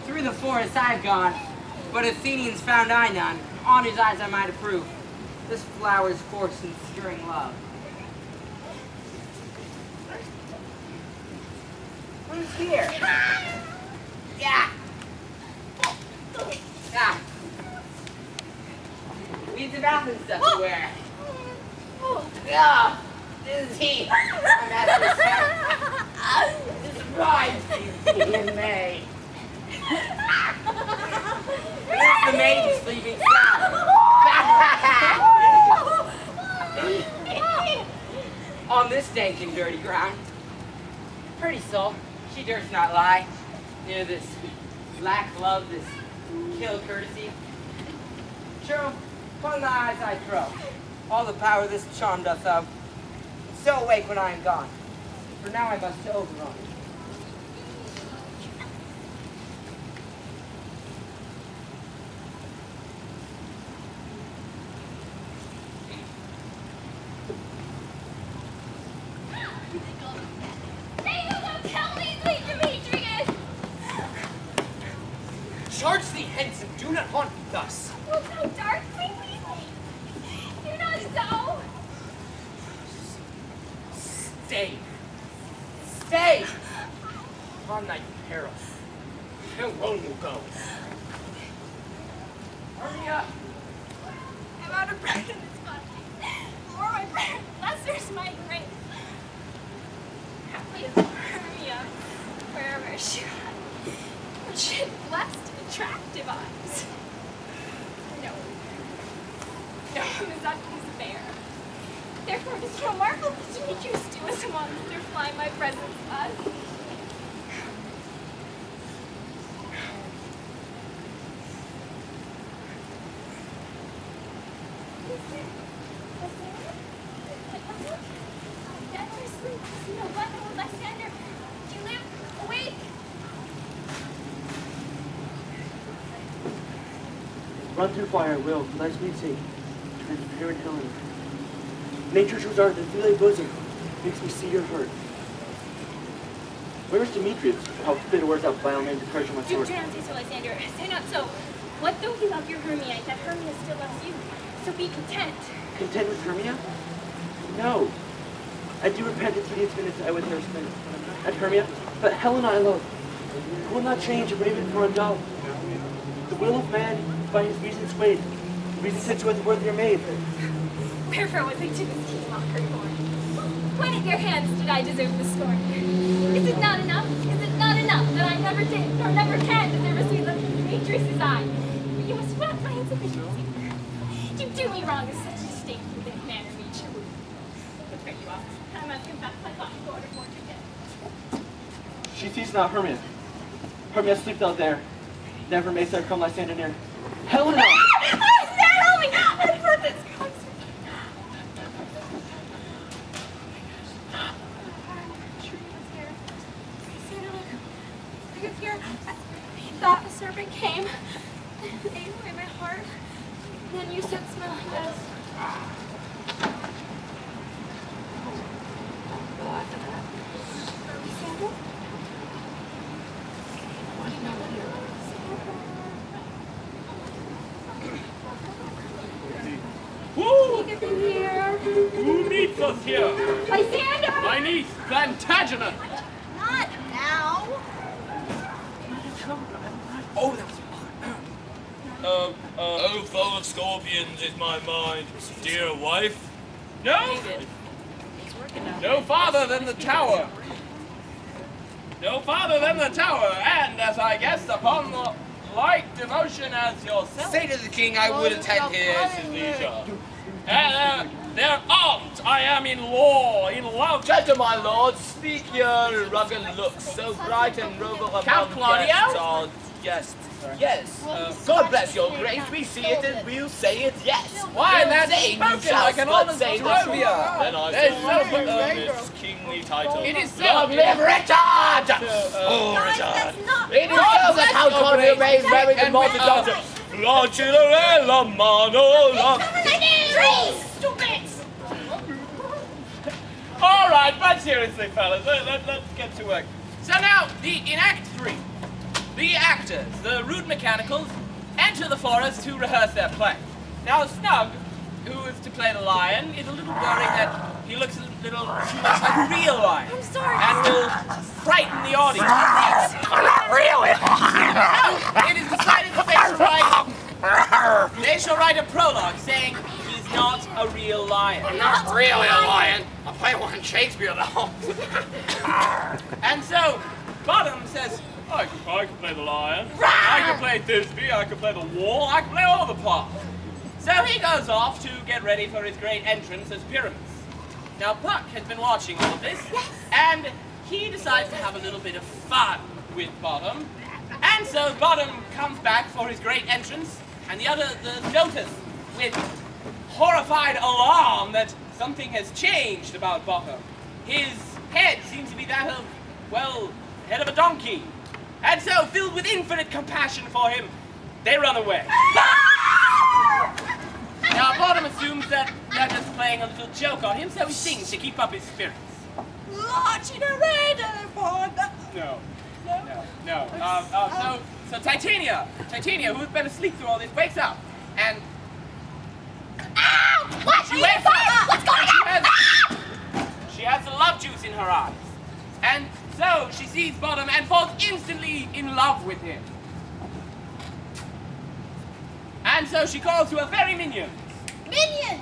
Speaker 4: Through the forest I've gone, but Athenians found I none. On whose eyes I might approve. This flower's force in stirring love. Who's here? Yeah. Yeah. Weeds of Athens stuff to wear. Yeah. This is he. I'm at this time. This bride in May. This is the maiden sleeping sound. On this dank and dirty ground, pretty soul, she durst not lie near this lack love, this kill courtesy. True, upon thy eyes I throw all the power this charm doth of. So awake when I am gone, for now I must to overrun.
Speaker 5: Charge thee hence and do not haunt me thus.
Speaker 3: Well, so dark, sweet Weasley. You're not so.
Speaker 5: Stay. Stay. Upon thy peril. Alone will go. Hermia.
Speaker 3: I'm out of breath in this body. More my prayer, lesser's my grace. Happy is Hermia, wherever she went. But she had blessed, attractive eyes. No, Miss Utley's a bear. Therefore, it is no marvel that Demetrius do as a monster fly my presence thus. Lysander, do you live awake?
Speaker 9: Run through fire I will, for thy sweet sake, to prepare and Helen. Nature's art that through thy bosom makes me see your heart. Where is Demetrius? How fit wears out vile name to treasure my sword.
Speaker 3: Do not say so, Lysander. Say not so. What though he love your Hermia, that Hermia still loves you? So be content.
Speaker 9: Content with Hermia? No. I do repent the tedious minutes I with her spent at Hermia, but Helena I love. I will not change a raven for a dove. The will of man is by his reason swayed. Reason said to us worthier maid.
Speaker 3: Wherefore was I to this king's mockery born? When at your hands did I deserve the scorn? Is it not enough? Is it not enough that I never did, nor never can deserve a sweet look from Demetrius' eye? But you must felt my insufficiency. You do me wrong as such a state in that manner me true. But there you are. I must confess I thought you ordered more to get.
Speaker 9: She sees not Hermia. Hermia sleep thou there. Never mayst thou come Lysander near. Helena!
Speaker 3: Help me! I put this concert. Look up here. I thought a serpent came and ate away my heart. And then you said smell like this. Lysander?
Speaker 5: here.
Speaker 3: Lysander!
Speaker 5: My niece, Plantagenet.
Speaker 3: Not now.
Speaker 5: Oh, that was oh, full of scorpions is my mind, dear wife. No? No farther than the tower. No farther than the tower, and as I guessed upon the like devotion as yourself. Say to the king I would attend his leisure. Their aunt, I am in law, in love.
Speaker 14: Gentle, my lord, speak your rugged looks, so bright and rogal among
Speaker 1: Count Claudio?
Speaker 14: Yes. Yes. God bless your grace, we see it and we'll say it, yes.
Speaker 5: Why, that's
Speaker 14: saying you
Speaker 5: spoken
Speaker 14: shall
Speaker 5: like an
Speaker 14: but
Speaker 5: honest
Speaker 14: say the
Speaker 5: Moravia.
Speaker 14: truth. Then I
Speaker 5: There's
Speaker 14: shall
Speaker 5: no
Speaker 14: earn its kingly title.
Speaker 5: It is so.
Speaker 14: Long live Richard! Oh, Richard! It is so that Count Claudio may marry the mortal daughter. La Cinderella Mano La...
Speaker 3: Stupid!
Speaker 5: All right, but seriously, fellas, let's get to work. So now, in Act 3, the actors, the rude mechanicals, enter the forest to rehearse their play. Now, Snug, who is to play the lion, is a little worried that he looks a little too much like a real lion.
Speaker 3: I'm sorry.
Speaker 5: And will frighten the audience.
Speaker 14: Really?
Speaker 5: No, it is decided that they shall write a prologue saying he's not a real lion.
Speaker 14: I'm not really a lion. I'll play one in Shakespeare, though.
Speaker 5: And so, Bottom says, I can play the lion, I can play Thisbe, I can play the wall, I can play all the parts. So he goes off to get ready for his great entrance as Pyramus. Now Puck has been watching all of this, and he decides to have a little bit of fun with Bottom. And so Bottom comes back for his great entrance, and the others notice with horrified alarm that something has changed about Bottom. His head seems to be that of, well, the head of a donkey. And so, filled with infinite compassion for him, they run away. Now, Bottom assumes that they're just playing a little joke on him, so he sings to keep up his spirits. No. So Titania, who's been asleep through all this, wakes up, and...
Speaker 3: Ow! What?
Speaker 5: She wakes up!
Speaker 3: What's going on?
Speaker 5: She has the love juice in her eyes. And so she sees Bottom and falls instantly in love with him. And so she calls to her fairy minions.
Speaker 3: Minions!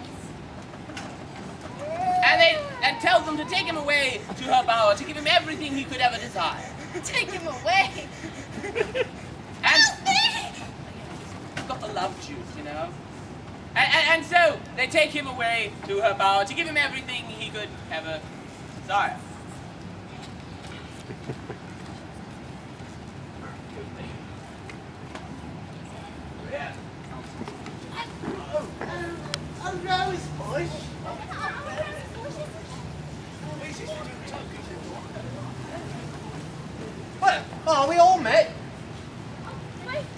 Speaker 5: And tells them to take him away to her bower to give him everything he could ever desire.
Speaker 3: Take him away.
Speaker 5: Help me! He's got the love juice, you know. And so they take him away to her bower to give him everything he could ever desire.
Speaker 11: A rose bush.
Speaker 12: Well, are we all met?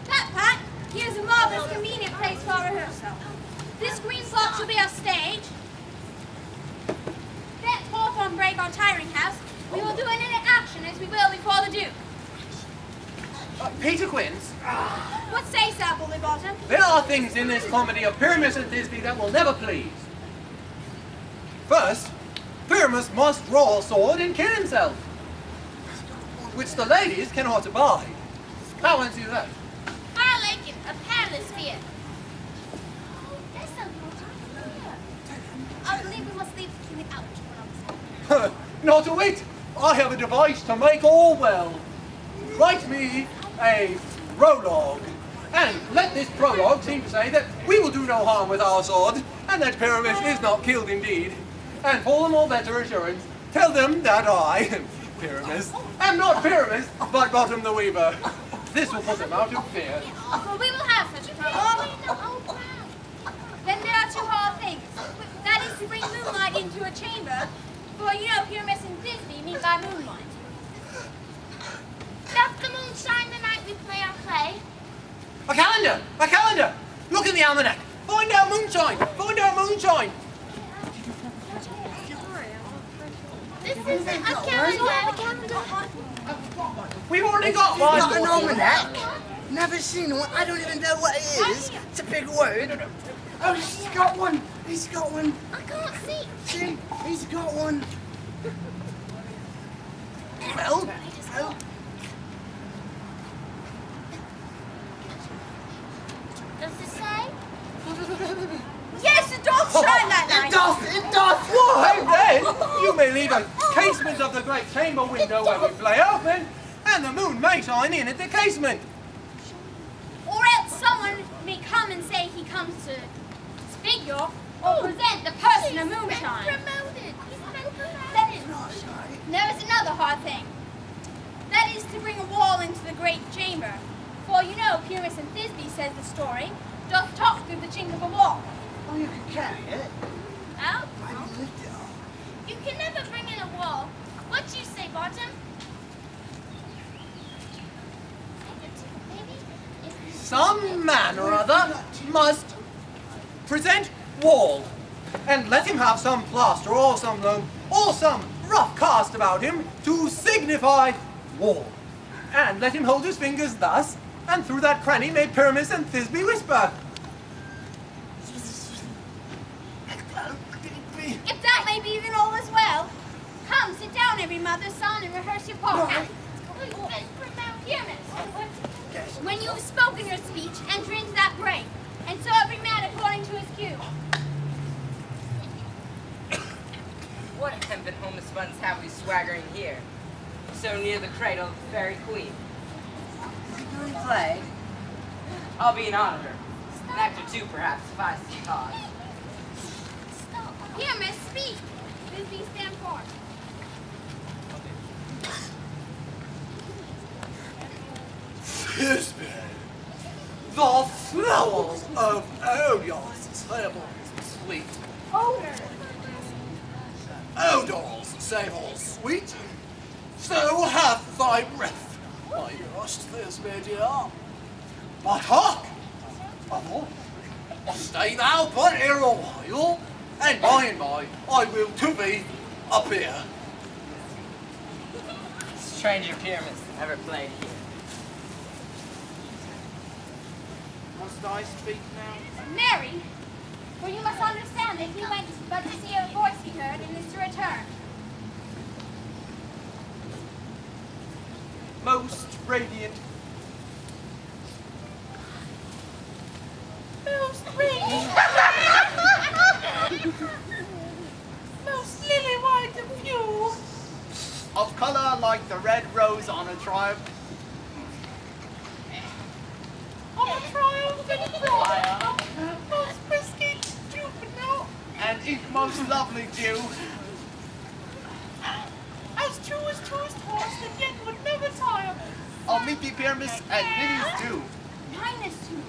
Speaker 3: That Pat, here's a marvelous convenient place for rehearsal. This green block shall be our stage. That hawthorn break our tiring house. We will do an action as we will before the Duke.
Speaker 12: Peter Quince,
Speaker 3: What say, Sir Bully Bottom?
Speaker 12: there are things in this comedy of Pyramus and Thisbe that will never please. First, Pyramus must draw a sword and kill himself, which the ladies cannot abide. How won't do that?
Speaker 3: I like it, a perilous fear. That's so I believe we must leave the king out.
Speaker 12: Not a whit. I have a device to make all well. Write me a prologue, and let this prologue seem to say that we will do no harm with our sword, and that Pyramus is not killed indeed. And for the more better assurance, tell them that I, Pyramus, am not Pyramus, but Bottom the Weaver. This will put them out of fear.
Speaker 3: Well, we will have such a prologue. Then there are two hard things. That is to bring moonlight into a chamber, for you know Pyramus and Thisbe meet by moonlight. Doth the moon shine the night we play our play?
Speaker 12: A calendar! A calendar! Look in the almanac! Find out moonshine! Find out moonshine!
Speaker 3: This isn't a calendar.
Speaker 12: We've already got
Speaker 11: Not
Speaker 12: one!
Speaker 11: an almanac. Never seen one. I don't even know what it is. It's a big word. Oh, he's got one. He's got one.
Speaker 3: I can't see.
Speaker 11: See? He's got
Speaker 12: great casement of the great chamber window where we play open, and the moon may shine in at the casement.
Speaker 3: Or else someone may come and say he comes to figure or present the person of moonshine. There is another hard thing. That is to bring a wall into the great chamber. For you know, Pyramus and Thisbe, says the story, doth talk through the chink of a wall.
Speaker 11: Oh, you can carry it.
Speaker 3: Oh?
Speaker 11: Why do you lift it up?
Speaker 3: You can never bring in a wall. What you say, Bottom?
Speaker 12: Some man or other must present wall, and let him have some plaster or some loam or some rough cast about him to signify wall. And let him hold his fingers thus, and through that cranny may Pyramus and Thisbe whisper.
Speaker 3: If that may be, then all is well. Come, sit down, every mother's son, and rehearse your part. Pyramus, when you have spoken your speech, enter into that break, and so every man according to his cue.
Speaker 4: What hempen homispuns have we swaggering here, so near the cradle of the fairy queen? During play, I'll be an auditor. An actor too, perhaps, if I see cause.
Speaker 3: Pyramus, speak. Thisbe, stand forth.
Speaker 12: Thisbe, the flowers of Odor's sables sweet. Odor's sables sweet, so hath thy breath, my youngest Thisbe dear. But hark! Stay thou but here a while, and by I will to thee appear.
Speaker 4: Stranger Pyramus ever played here.
Speaker 6: Must I speak now?
Speaker 3: Mary, for you must understand that he went but to see a voice he heard and is to return.
Speaker 6: Most radiant.
Speaker 10: Most radiant. Most lily white of hue.
Speaker 6: Of color like the red rose on a tribe.
Speaker 10: On a triumphant briar. Most frisky juvenile.
Speaker 6: And ink most lovely dew.
Speaker 10: As true as truest horse, and yet would never tire.
Speaker 6: I'll meet thee, Pyramus, as lilies do.
Speaker 3: Kindness to you.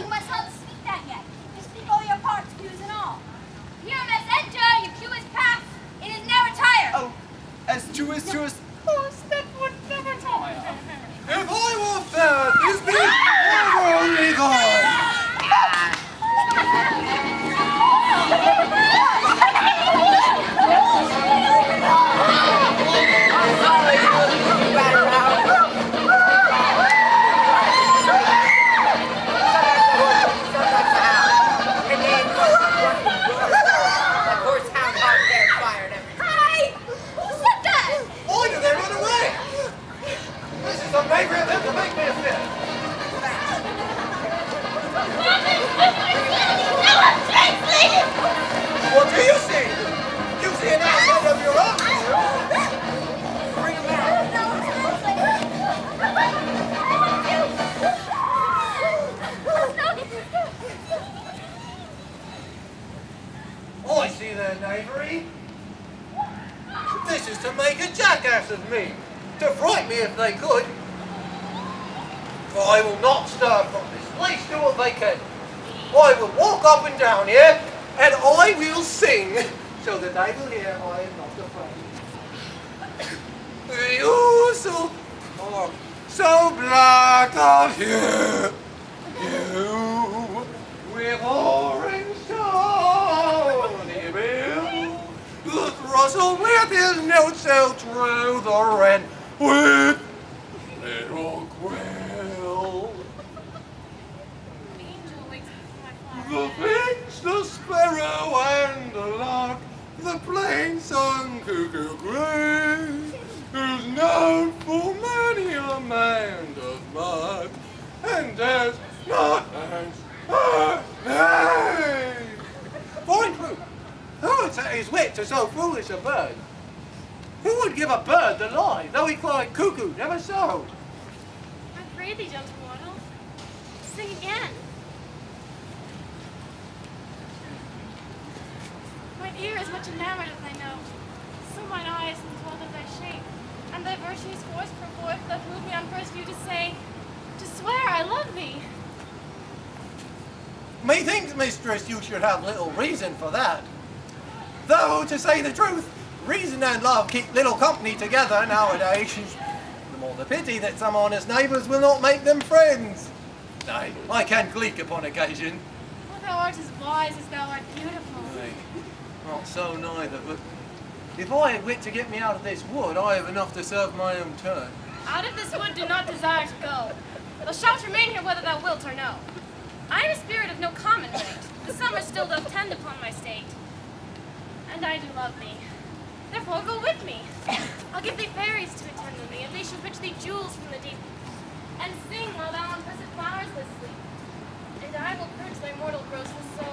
Speaker 3: You must not speak that yet. You speak all your parts, cues and all. Pyramus, enter, your cue is past. It is never tired.
Speaker 6: Oh, as truest
Speaker 10: horse that would never tire.
Speaker 12: If I were fair, Thisbe, I were only gone. What do you see? You see an asset of your own. Bring him out. I see their knavery. This is to make a jackass of me, to fright me if they could. For I will not stir from this place till they can. I will walk up and down here, and I will sing, so that they will hear I am not afraid. You so black of hue, you with orange stony bill, doth rustle with his notes so true the wren with little quill. The finch, the sparrow, and the lark, the plain song cuckoo grey, is known for many a man doth mark, and dares not answer her name. For in truth, who would set his wit to so foolish a bird? Who would give a bird the lie, though he cried cuckoo, never so?
Speaker 7: I pray thee, gentle mortal, sing again. Mine ear is much enamored of thy note, so mine eyes enthralled of thy shape, and thy virtues force from forth that move me on first view to say, to swear I love thee.
Speaker 12: Methinks, mistress, you should have little reason for that. Though, to say the truth, reason and love keep little company together nowadays. The more the pity that some honest neighbours will not make them friends. Nay, I can gleek upon occasion.
Speaker 7: Oh, thou art as wise as thou art beautiful.
Speaker 12: Nay, not so neither, but if I had wit to get me out of this wood, I have enough to serve my own turn.
Speaker 7: Out of this wood do not desire to go. Thou shalt remain here whether thou wilt or no. I am a spirit of no common rate. The summer still doth tend upon my state. And I do love thee. Therefore go with me. I'll give thee fairies to attend with thee, and they shall fetch thee jewels from the deep, and sing while thou on pressed flowers dost sleep. And I will purge thy mortal grosseness so,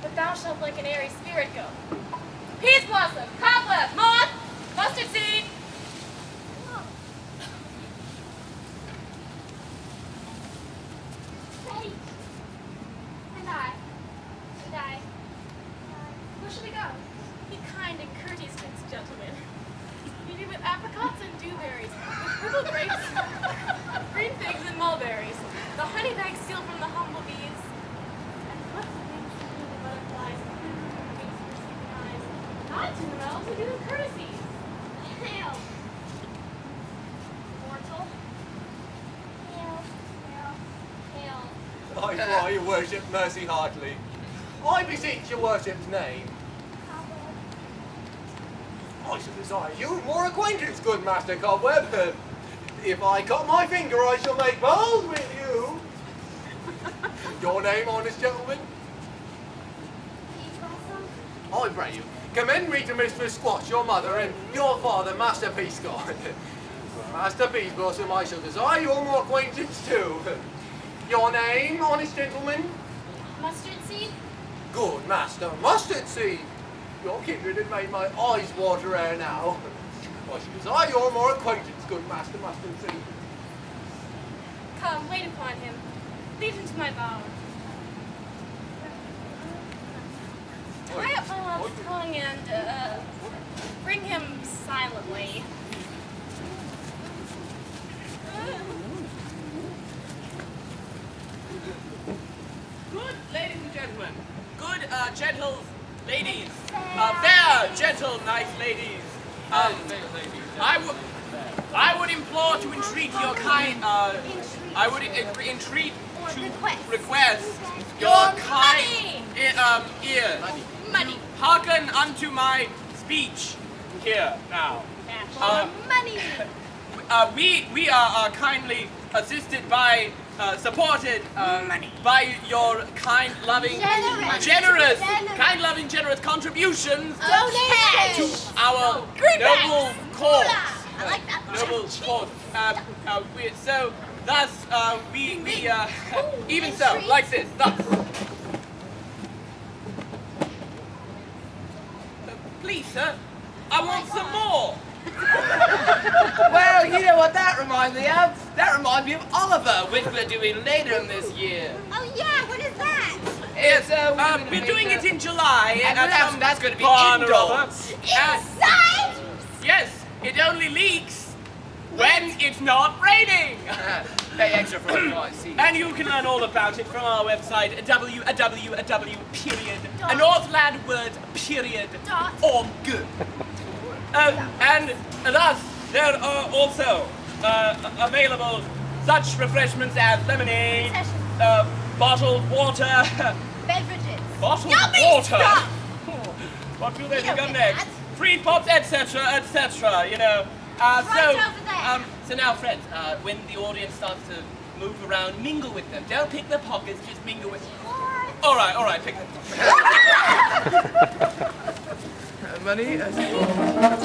Speaker 7: that thou shalt like an airy spirit go. Peas blossom, cobweb, moth, mustard seed.
Speaker 3: Fate. And I.
Speaker 7: Where shall we go? Be kind and courteous to this gentleman. Feed you with apricots and dewberries, with purple grapes, green figs and mulberries, the honey bags steal from the humble bees, and what things to do the butterflies, and wings for sleeping eyes, not to well to do them courtesies. Hail, mortal. Hail.
Speaker 12: I cry, your worship, mercy heartily. I beseech your worship's name. I shall desire you more acquaintance, good Master Cobweb. If I cut my finger, I shall make bold with you. Your name, honest gentleman? I pray you, commend me to Mistress Squash, your mother, and your father, Master Peascott. Master Peaseblossom, I shall desire your more acquaintance too. Your name, honest gentleman?
Speaker 7: Mustard seed?
Speaker 12: Good Master Mustard Seed. Your kindred had made my eyes water ere now. I shall desire your more acquaintance, good Master Mustard Seed.
Speaker 7: Come, wait upon him. Lead him to my bower. Tie up my lob's tongue and, bring him silently.
Speaker 1: Good ladies and gentlemen, good gentle ladies, fair, gentle, nice ladies. I would implore to entreat your kind. I would entreat to request your kind ears.
Speaker 3: Money.
Speaker 1: Hearken unto my speech here now.
Speaker 3: Money.
Speaker 1: We are kindly assisted by, supported by your kind, loving, generous contributions to our noble cause.
Speaker 3: I like that.
Speaker 1: Noble cause. So thus even so, like this, thus. Please, sir, I want some more.
Speaker 4: Well, you know what that reminds me of? That reminds me of Oliver, which we're doing later in this year.
Speaker 3: Oh yeah, what is that?
Speaker 4: It's,
Speaker 1: we're doing it in July.
Speaker 4: And that's going to be indoors.
Speaker 3: Inside?
Speaker 1: Yes, it only leaks when it's not raining.
Speaker 4: Pay extra for it, I see.
Speaker 1: And you can learn all about it from our website, www.northlandwords.org. And thus, there are also available such refreshments as lemonade, bottled water,
Speaker 3: Beverages.
Speaker 1: bottled
Speaker 3: Yummy
Speaker 1: water.
Speaker 3: stuff.
Speaker 1: What will they
Speaker 3: You don't
Speaker 1: become
Speaker 3: get
Speaker 1: next?
Speaker 3: that.
Speaker 1: Free pops, etc., you know.
Speaker 3: Right over there.
Speaker 1: So now, friends, when the audience starts to move around, mingle with them. Don't pick their pockets, just mingle with them. All right, pick them.
Speaker 2: Money?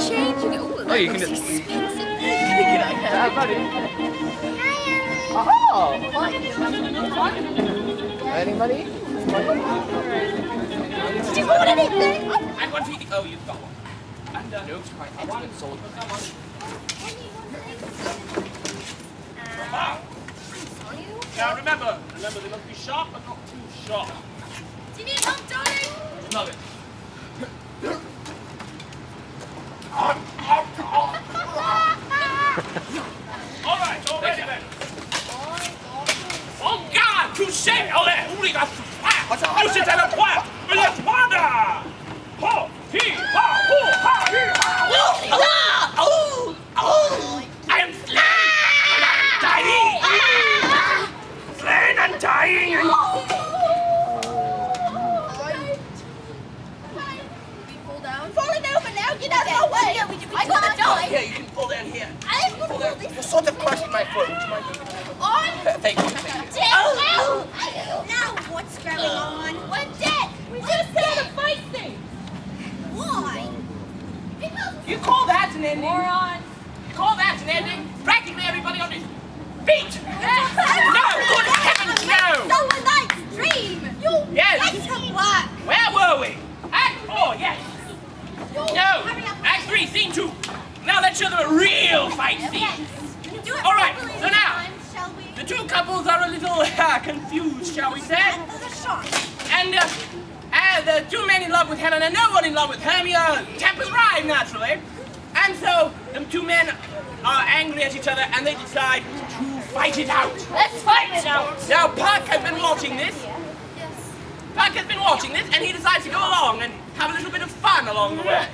Speaker 3: Change. Ooh,
Speaker 2: Oh, you can
Speaker 3: that
Speaker 2: just-
Speaker 3: looks expensive.
Speaker 2: Money.
Speaker 3: Oh.
Speaker 2: Any money?
Speaker 3: Did you want anything?
Speaker 1: I want to eat. Oh, you've got one.
Speaker 5: And,
Speaker 14: Nope's quite excellent soul.
Speaker 5: Come on. Now remember, they must be sharp but not too sharp.
Speaker 3: Do you need help, darling?
Speaker 5: Love it. All right, then. Oh God, touché, allez, oublie la frappe. You sit à la pointe, mais la pointe. Ho, hi, ha, ho, ha, hi, ha. I am slain and dying.
Speaker 3: Falling over now, get out of my way! Yeah, I gotta die!
Speaker 14: Yeah, you can pull down here.
Speaker 3: I'm gonna pull this.
Speaker 14: You're sort of crushing my foot. Would you mind moving?
Speaker 3: On!
Speaker 14: Thank you.
Speaker 3: Now what's going on? We're dead! We just had a fight thing! Why?
Speaker 1: You call that an ending?
Speaker 3: Moron!
Speaker 1: You call that an ending? Practically everybody on his feet! No! Good heavens, no!
Speaker 3: Midsummer Night's Dream!
Speaker 1: Yes!
Speaker 3: Let's have work!
Speaker 1: Where were we? Act 4, yes! No! Act 3, scene 2! Now let's show them a real fight scene! Alright, so now, the two couples are a little confused, shall we say? And the two men in love with Helena, no one in love with Hermia, tempers rise naturally. And so, the two men are angry at each other and they decide to fight it out.
Speaker 3: Let's fight it out!
Speaker 1: Now, Puck has been watching this. Puck has been watching this and he decides to go along and have a little bit of fun along the way.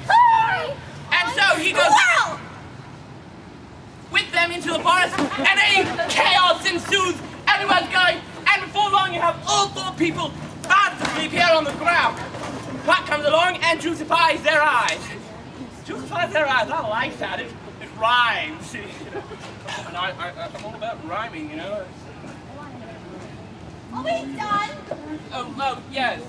Speaker 1: And so he goes with them into the forest and a chaos ensues. Everyone's going and before long you have all four people fast asleep here on the ground. Puck comes along and juicifies their eyes. Juicifies their eyes, I like that. It rhymes. And I'm all about rhyming, you know.
Speaker 3: Are we done?
Speaker 1: Oh, yes.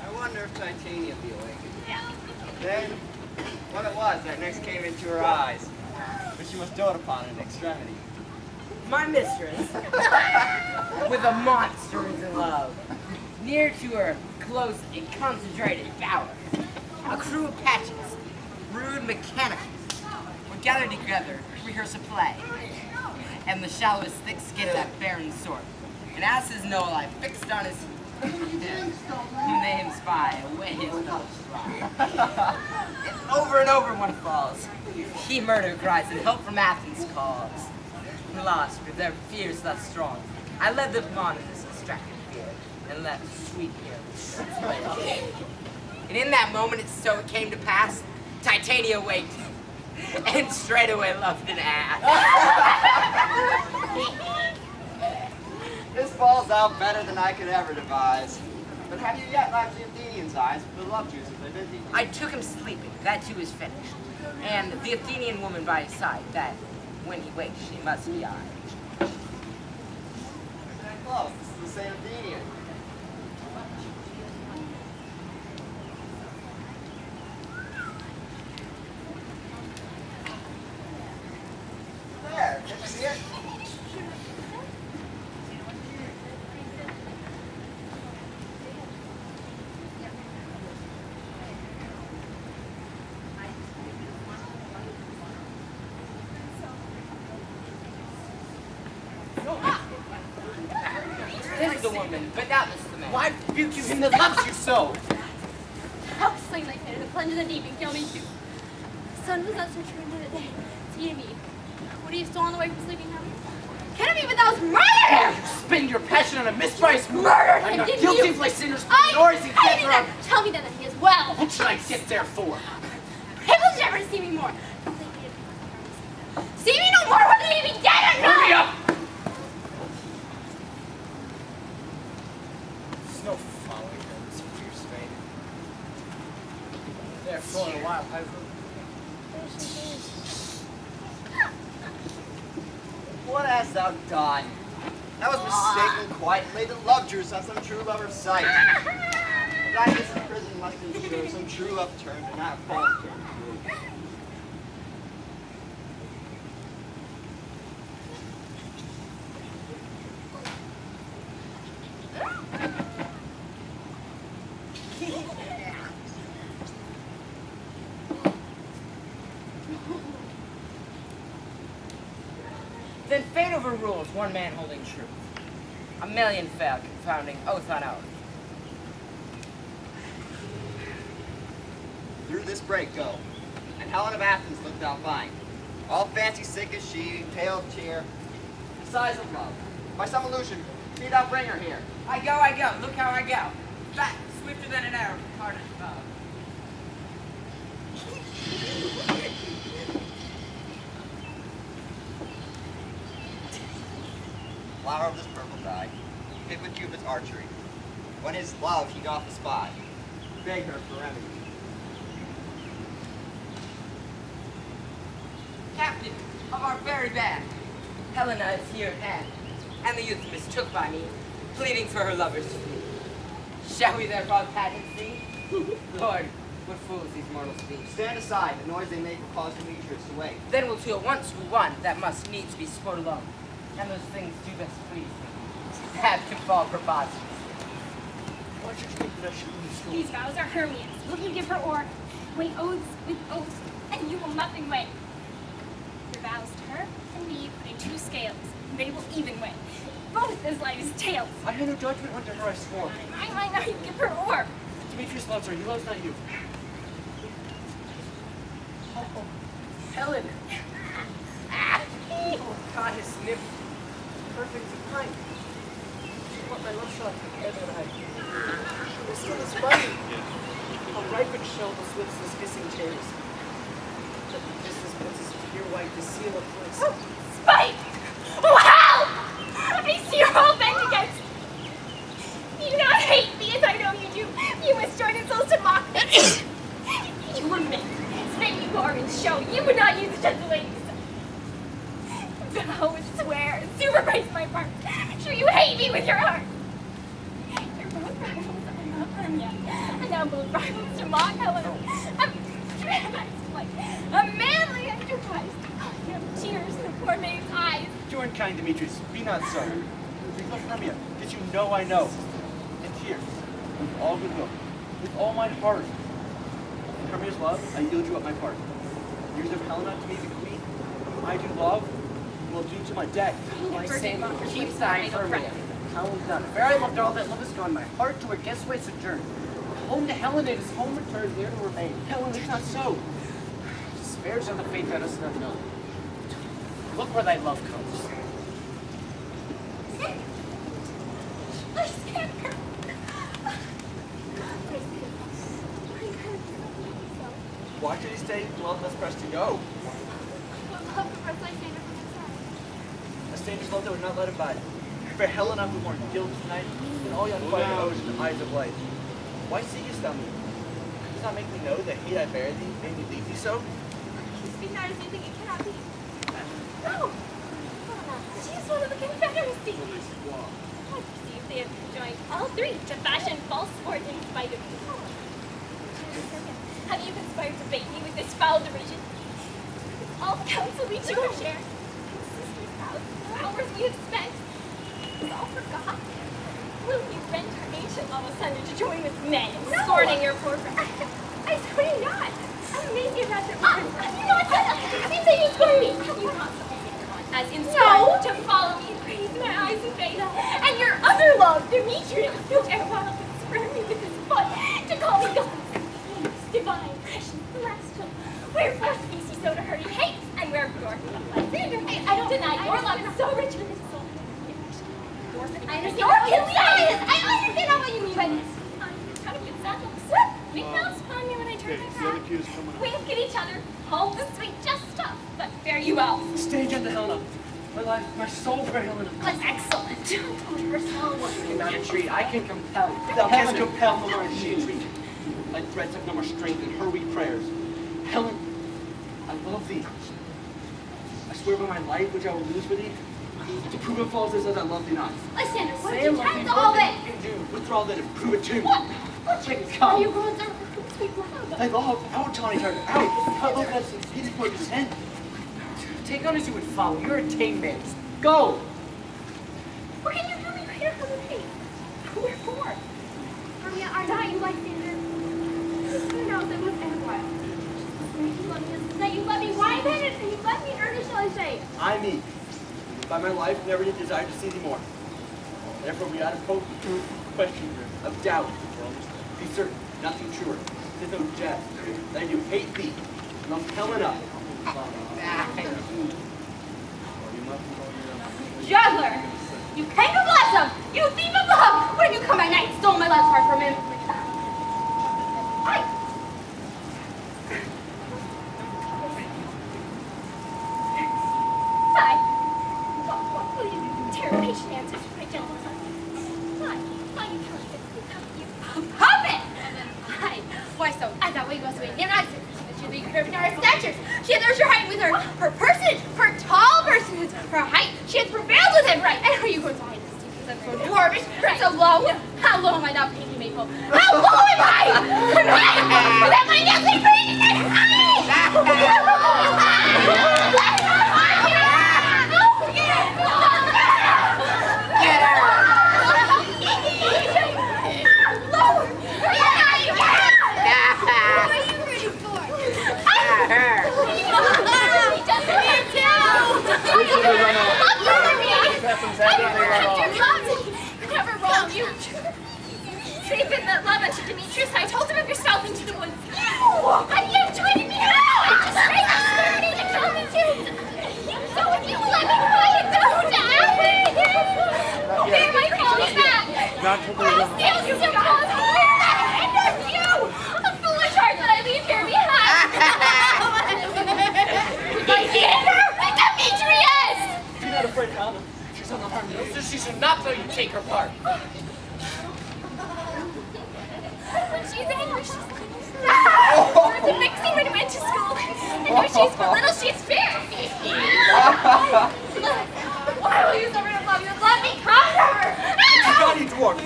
Speaker 13: I wonder if Titania will be awakened. Then, what it was that next came into her eyes, which she must dote upon in extremity.
Speaker 4: My mistress, with a monster is in love, near to her close and concentrated bower. A crew of patches, rude mechanicals, were gathered together to rehearse a play, and the shallowest thick skin of that barren sort. And as his no eye fixed on his head, who made him spy away his fellows fly. And over one falls, he murder cries and help from Athens calls. Lost with their fears thus strong, I led them on in this distracted fear, and left sweet ears. And in that moment it came to pass, Titania waked, and straightway loved an ass.
Speaker 13: This falls out better than I could ever devise. But have you yet lacked the Athenian's eyes with the love juice of divinity?
Speaker 4: I took him sleeping, that too is finished, and the Athenian woman by his side, that when he wakes, she must be eyed.
Speaker 13: Close, this is the same Athenian. There, did you see it?
Speaker 4: This is the woman, but doubtless the man.
Speaker 14: Why rebuke you him that loves you so?
Speaker 3: How slain like that, the plunge in the deep and kill me too. The sun was not so true into the day. See me. What are you still on the way from sleeping now? Can it be but that was murder?
Speaker 14: Spend your passion on a mispriced
Speaker 3: Murdered
Speaker 14: I'm
Speaker 3: him,
Speaker 14: not
Speaker 3: didn't
Speaker 14: guilty
Speaker 3: you?
Speaker 14: of sinners
Speaker 3: I
Speaker 14: yours and
Speaker 3: didn't
Speaker 14: death
Speaker 3: even tell me that he is well.
Speaker 14: What should I sit there for?
Speaker 3: People should never see me more. See me no more whether he be dead or not.
Speaker 14: Hurry up!
Speaker 13: There's no following her, this fierce fate.
Speaker 14: They're for a while.
Speaker 13: What hast thou done? That was mistaken quite and laid the love juice on some true lover's sight. Blindness in prison must ensure some true love turned and not false turned true.
Speaker 4: Then fate overrules one man holding truth. A million fail, confounding oath on oath.
Speaker 13: Through this break go, and Helen of Athens looked out fine. All fancy sick as she, pale of cheer, sighs of love. By some illusion, see thou bring her here.
Speaker 4: I go, look how I go. Back, swifter than an arrow from Carter's bow.
Speaker 13: Flower of this purple dye, hid with Cupid's archery. When his love he doth espy, beg her for remedy.
Speaker 4: Captain of our very band, Helena is here at hand, and the youth mistook by me, pleading for her lover's fee. Shall we therefore pageant see? Lord, what fools these mortals be.
Speaker 13: Stand aside, the noise they make will cause Demetrius to wake.
Speaker 4: Then we'll to at once woo one that must needs be sport alone, and those things do best please me. That can fall preposterous.
Speaker 11: Why should you think that I should lose?
Speaker 3: These vows are Hermia's. Will you give her or weigh oaths with oaths, and you will nothing weigh? Your vows to her and me put in two scales, and they will even weigh, both as light as tails.
Speaker 11: I had no judgment unto her I swore.
Speaker 3: I might not even give her or.
Speaker 11: Demetrius loves her, he loves not you.
Speaker 4: Oh, Helen. Oh, God, his snip. Perfect and kind. What my love shot together and I.
Speaker 11: This one is funny. A ripened shell that slips his hissing tears. The business puts his pure white to seal a place.
Speaker 3: Oh, spite! Oh, hell! I see you're all bent against. You do not hate me as I know you do. You must join insults to mock me. You were men. Today you are in show. You would not use a gentle lady. Vow and swear and supervise my part. Sure you hate me with your heart. You're both rivals. I'm not Hermia. And now both rivals to mock Helena. A dramatized flight. A manly enterprise. I have tears in the poor maid's eyes.
Speaker 11: You are kind, Demetrius. Be not so. You love Hermia, did you know I know? And here, with all goodwill, with all my heart, in Hermia's love, I yield you up my part. Years of Helena to me the queen, I do love, will do to my death.
Speaker 4: My same keep thine Hermia.
Speaker 11: Helen's done. Fair I loved all that love is gone, my heart to her guest way sojourn. Home to Helena, it is home returned, there to remain. Helen, it's not so. Despairs of the fate that us not know. Look where thy love comes. Why should he stay dwell less pressed to go? A stranger's love that would not let him by. For Helena who mourned guilt tonight, and all young fire ocean the eyes of light. Why seekest thou me? Does not make me know the hate I bear thee, made me leave thee so?
Speaker 3: You speak not as you think it cannot be. No! She is one of the Confederacy. I perceive they have joined all three to fashion false sport in spite of me. Have you conspired to bait me with this foul derision? All the counsel we two have shared, sisters' vows, the hours we have spent, is all forgot? Will you rent our ancient love asunder to join with men, scorning your poor friend? I scorn you not. I may be about your arms. Have you not said that? You say you scorn me. Have you not as in scorn to follow me and praise my eyes and face? And your other love, Demetrius, who erewhile would spurn me with his foot to call me God. Divine, precious, celestial. Wherefore speaks he so to her he hates, and wherefore Lysander, I don't deny your love is so rich in his soul. I understand what you mean. I understand what you mean by this. How to get settled. Big mouths upon me when I turn my back. Wink at each other. Hold the sweet just stuff, but fare you well.
Speaker 11: Stay gentle, Helena. My life, my soul for Helena.
Speaker 3: That's excellent. Her soul.
Speaker 11: I cannot entreat. I can compel. Thou canst compel the Lord, she entreat. Thy threats have no more strength than her weak prayers. Helen, I love thee. I swear by my life, which I will lose for thee, to prove it false is as I love thee not.
Speaker 3: Lysander, what
Speaker 11: Say
Speaker 3: did you
Speaker 11: I love
Speaker 3: have
Speaker 11: thee
Speaker 3: to all
Speaker 11: more than
Speaker 3: this?
Speaker 11: you can do. Withdraw then and prove it to me.
Speaker 3: What?
Speaker 10: Are you going to
Speaker 11: I love out, Tawny Turner. Out. Look at us. He just put his hand.
Speaker 4: Take on as you would follow. You're a tame man. Just go.
Speaker 10: What can you tell me right now the pain? We're four. Maria, are not you Lysander? Who knows? It was Annabelle. That you love me. Why then? And you left me, Ernest, shall I say?
Speaker 11: I mean, by my life, never did desire to see thee more. Therefore, we out of hope, question, of doubt. Be certain, nothing truer. Tis no jest, that I do hate thee, and I'm telling up.
Speaker 10: Juggler! You king of blossom! You thief of love! When you come by night, stole my love's heart from him. What will you do? Tear patient answers to my gentle son. Why you telling me you puppet? Why so? I thought we must wait near night. She curved in her statures. She had your height with her personage, her tall personage, her height. She had prevailed with him, right? And are you going to hide this because I'm so dwarfish, so low? How low am I not paying you, Maple? How low am I? That my nothing breathing Get her!
Speaker 3: Never wrong you. Safe in that love unto Demetrius, I told him of yourself into the woods. But he had tweeted me out! I just straight up swearing to kill me too. So if you will let me quiet, don't ask me. Bear my calling back. I'll still call you. And that's you! A foolish heart that I leave here behind. Lysander! Demetrius!
Speaker 11: You're not afraid, Anna. She's on the harm.
Speaker 4: She should not let you take her part.
Speaker 3: When she's angry, she's like a Vixie when we went to school. And when she's little, she's fierce. Why will you so rid of love? You let me conquer her.
Speaker 11: God, you dwarf.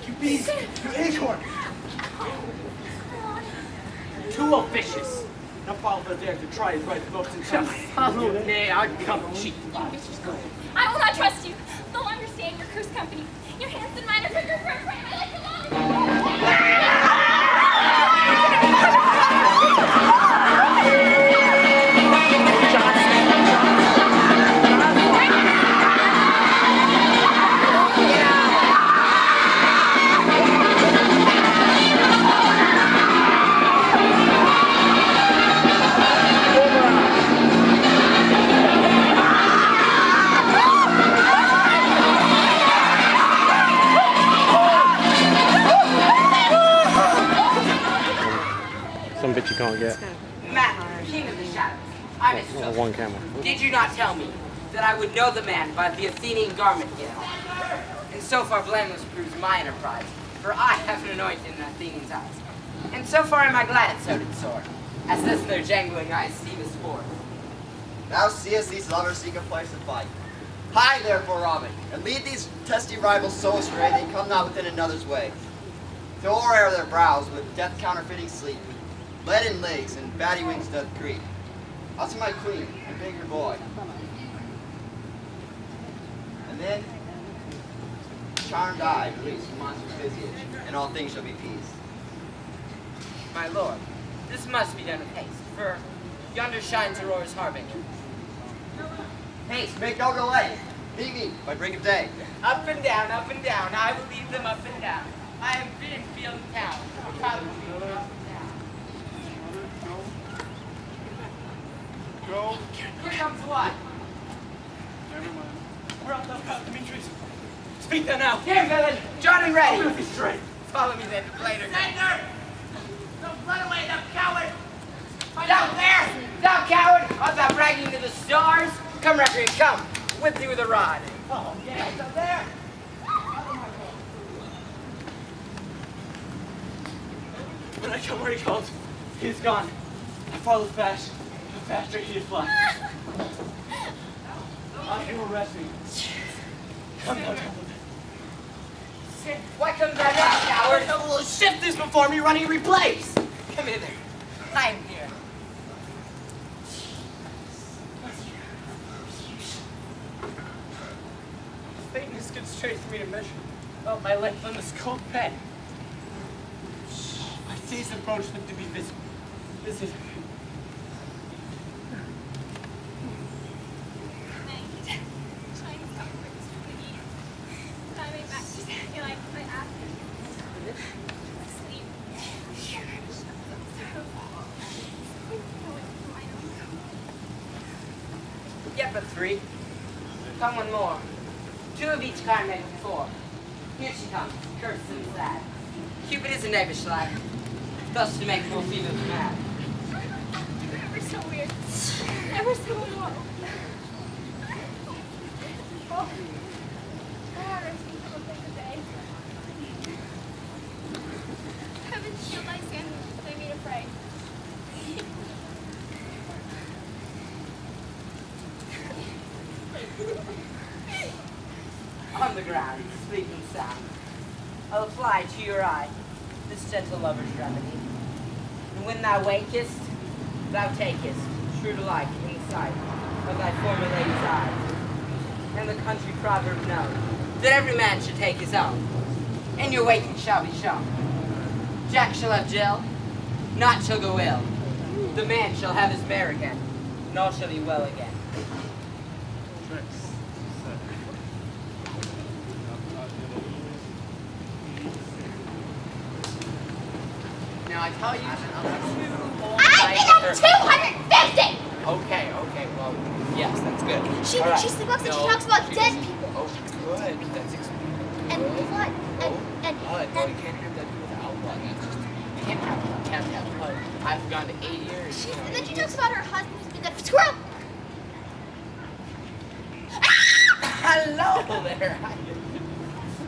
Speaker 11: You beast. You acorn.
Speaker 4: Too officious.
Speaker 11: Now follow the dare to try his right folks in town.
Speaker 4: Follow me, I'll come cheap.
Speaker 3: I will not trust you. They'll understand your cursed company. Your hands and mine are quicker for a frame. I like to love.
Speaker 2: Some bits you can't get.
Speaker 4: Matt, king of the shadows. I'm his
Speaker 2: Not one camera.
Speaker 4: Did you not tell me that I would know the man by the Athenian garment he had on? And so far blameless proves my enterprise, for I have an anointing in the Athenian's eyes. And so far am I glad so did sword, as this their jangling I esteem as sport.
Speaker 13: Thou seest these lovers seek a place to fight. Hide therefore, Robin, and lead these testy rivals so astray they come not within another's way. To o'erwear their brows with death counterfeiting sleep, leaden legs and batty wings doth creep. I'll see my queen and beg your boy. And then, charmed eye release from monstrous visage, and all things shall be peace.
Speaker 4: My lord, this must be done with haste, for yonder shines Aurora's harbinger.
Speaker 13: Haste, make no delay. Meet me by break of day.
Speaker 4: Up and down, I will lead them up and down. I have been in field and town.
Speaker 11: Go.
Speaker 4: Here comes what?
Speaker 11: Never mind. We're out that path, Demetrius. Speak then now.
Speaker 4: Here, villain. John and ready.
Speaker 11: I'm gonna be straight.
Speaker 4: Follow me then, later.
Speaker 1: Sander! Don't run away, thou coward!
Speaker 4: Down there! Thou coward! Art thou bragging to the stars? Come, recreant, come. Whip thee with a rod.
Speaker 11: Oh, yeah, down there. When I come where he called, he is gone. I followed fast. The faster he is fly. I will arrest me. Come now, gentlemen.
Speaker 4: What comes our next, coward?
Speaker 1: Well, shift this before me running replace.
Speaker 4: Come hither. I'm here.
Speaker 6: Faintness gets straight for me to measure. Felt my length on this cold bed. My days approach them to be visible.
Speaker 4: Yet but 3. Come one more. 2 of each kind make 4. Here she comes, cursed and sad. Cupid is a knavish lad, thus to make more females mad.
Speaker 10: Ever so weird. Ever so low. Oh. God, I think of the day. Heaven shield my sandwich, they made afraid.
Speaker 4: On the ground, sleeping sound, I'll apply to your eye this gentle lover's remedy. And when thou wakest, thou takest true delight in the sight of thy former lady's eyes. And the country proverb known, that every man should take his own, and your waking shall be shown. Jack shall have Jill, naught shall go ill. The man shall have his mare again, and all shall be well again. Now I tell you,
Speaker 10: I think I'm 250!
Speaker 4: Okay, well, yes, that's good.
Speaker 10: She sleeps and she talks about dead people.
Speaker 4: Oh, good. That's
Speaker 10: and blood. And
Speaker 4: blood. Well, you can't have that without blood. That's just, you can't have blood. I've gone to 8 years.
Speaker 10: And then she talks about her husband who's been dead for 12.
Speaker 4: Hello there.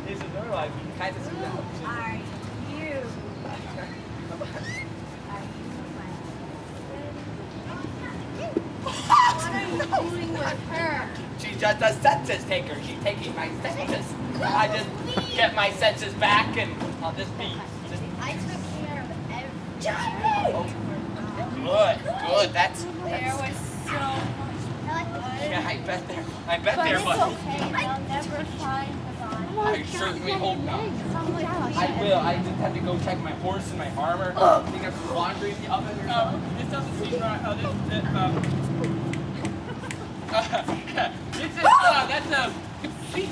Speaker 4: It's a girl. I kind of see that.
Speaker 10: Are you? What are you doing with her?
Speaker 4: She's just a census taker. She's taking my census. I just get my senses back and I'll just be.
Speaker 10: I took care of everything.
Speaker 4: Oh, good. That's.
Speaker 10: There was so much blood.
Speaker 4: Yeah, I bet there was.
Speaker 10: But it's okay. I'll never find the body.
Speaker 4: I certainly hope not. I will. I just have to go check my horse and my armor. I think I have some laundry in the oven or something.
Speaker 5: This doesn't seem right. That's a complete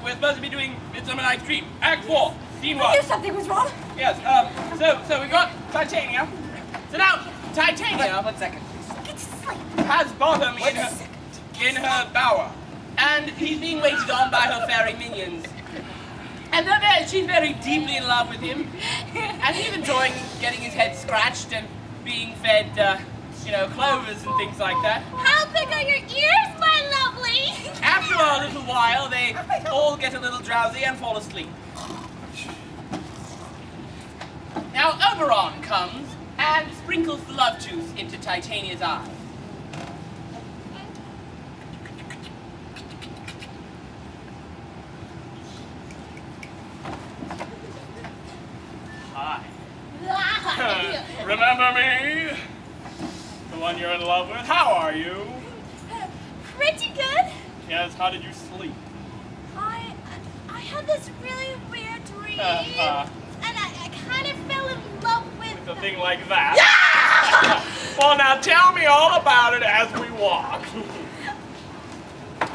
Speaker 5: we're supposed to be doing Midsummer Night's Dream. Act 4, Scene 1.
Speaker 3: I knew something was wrong.
Speaker 5: Yes, so we got Titania. So now, Titania...
Speaker 4: One second, please.
Speaker 3: Get to sleep.
Speaker 5: ...has Bottom in her bower. And he's being waited on by her fairy minions. And she's very deeply in love with him. And he's enjoying getting his head scratched and being fed, clovers and things like that.
Speaker 3: How big are your ears, my lovely?
Speaker 5: After a little while, they all get a little drowsy and fall asleep. Now Oberon comes and sprinkles the love juice into Titania's eyes. Hi. Remember me? The one you're in love with? How are you?
Speaker 3: Pretty good.
Speaker 5: Yes, how did you sleep?
Speaker 3: I had this really weird dream. And I kind of fell in love with
Speaker 5: a thing like that? Yeah! Well, now tell me all about it as we walk.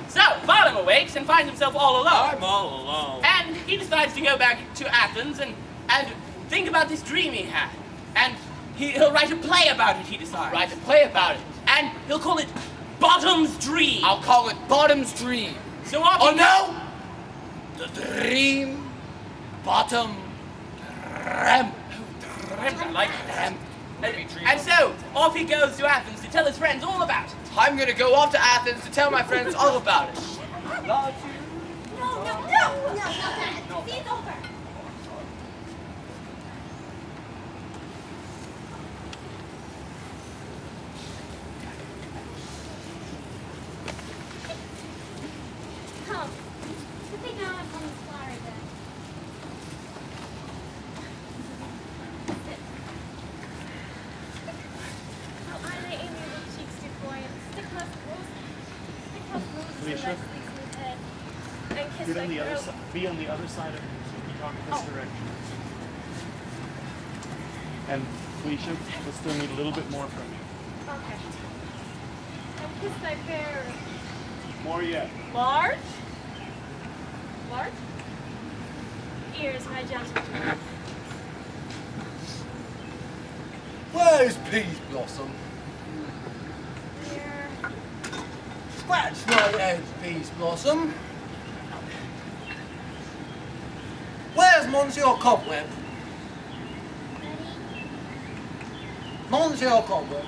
Speaker 5: So, Bottom awakes and finds himself all alone.
Speaker 12: I'm all alone.
Speaker 5: And he decides to go back to Athens and think about this dream he had. And he'll write a play about it, he decides.
Speaker 4: Write a play about it.
Speaker 5: And he'll call it Bottom's Dream.
Speaker 4: I'll call it Bottom's Dream.
Speaker 5: So off
Speaker 4: Oh no! The dream Bottom dreamt.
Speaker 5: I like that. And so, off he goes to Athens to tell his friends all about it.
Speaker 4: I'm gonna go off to Athens to tell my friends all about it.
Speaker 3: No, not that. See, it's over.
Speaker 10: Sit down on this flower then. Sit. How I lay in your little cheeks do buoyant. Stick close roses
Speaker 15: Alicia?
Speaker 10: to Leslie's smooth head. And kiss
Speaker 15: Get
Speaker 10: thy
Speaker 15: on the other
Speaker 10: throat.
Speaker 15: side. Be on the other side of him so you can talk in this direction. And Felicia, we'll still need a little bit more from you.
Speaker 10: Okay. And kiss thy fair.
Speaker 15: More yet.
Speaker 7: Large? Large? Ears, my gentleman.
Speaker 12: Where's Peas Blossom?
Speaker 7: Here.
Speaker 12: Scratch my head, Peas Blossom. Where's Monsieur Cobweb? Monsieur Cobweb.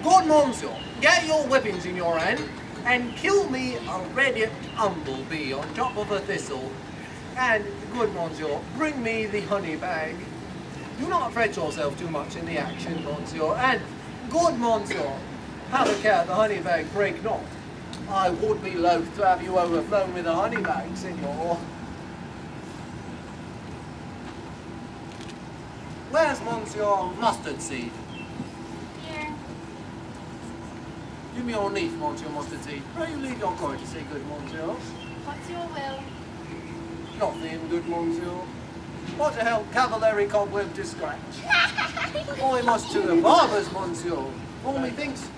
Speaker 12: Good Monsieur, get your whippings in your hand and kill me a red humblebee on top of a thistle. And, good Monsieur, bring me the honey bag. Do not fret yourself too much in the action, Monsieur. And, good Monsieur, have a care the honey bag break not. I would be loath to have you overflown with a honey bag, Signor. Where's Monsieur Mustard Seed?
Speaker 10: Here.
Speaker 12: Give me your leaf, Monsieur Mustard Seed. Pray you leave your courtesy, good Monsieur.
Speaker 10: What's your will?
Speaker 12: Nothing, good Monsieur. What to help Cavallari Cobweb to scratch? I must to the barber's, Monsieur. For methinks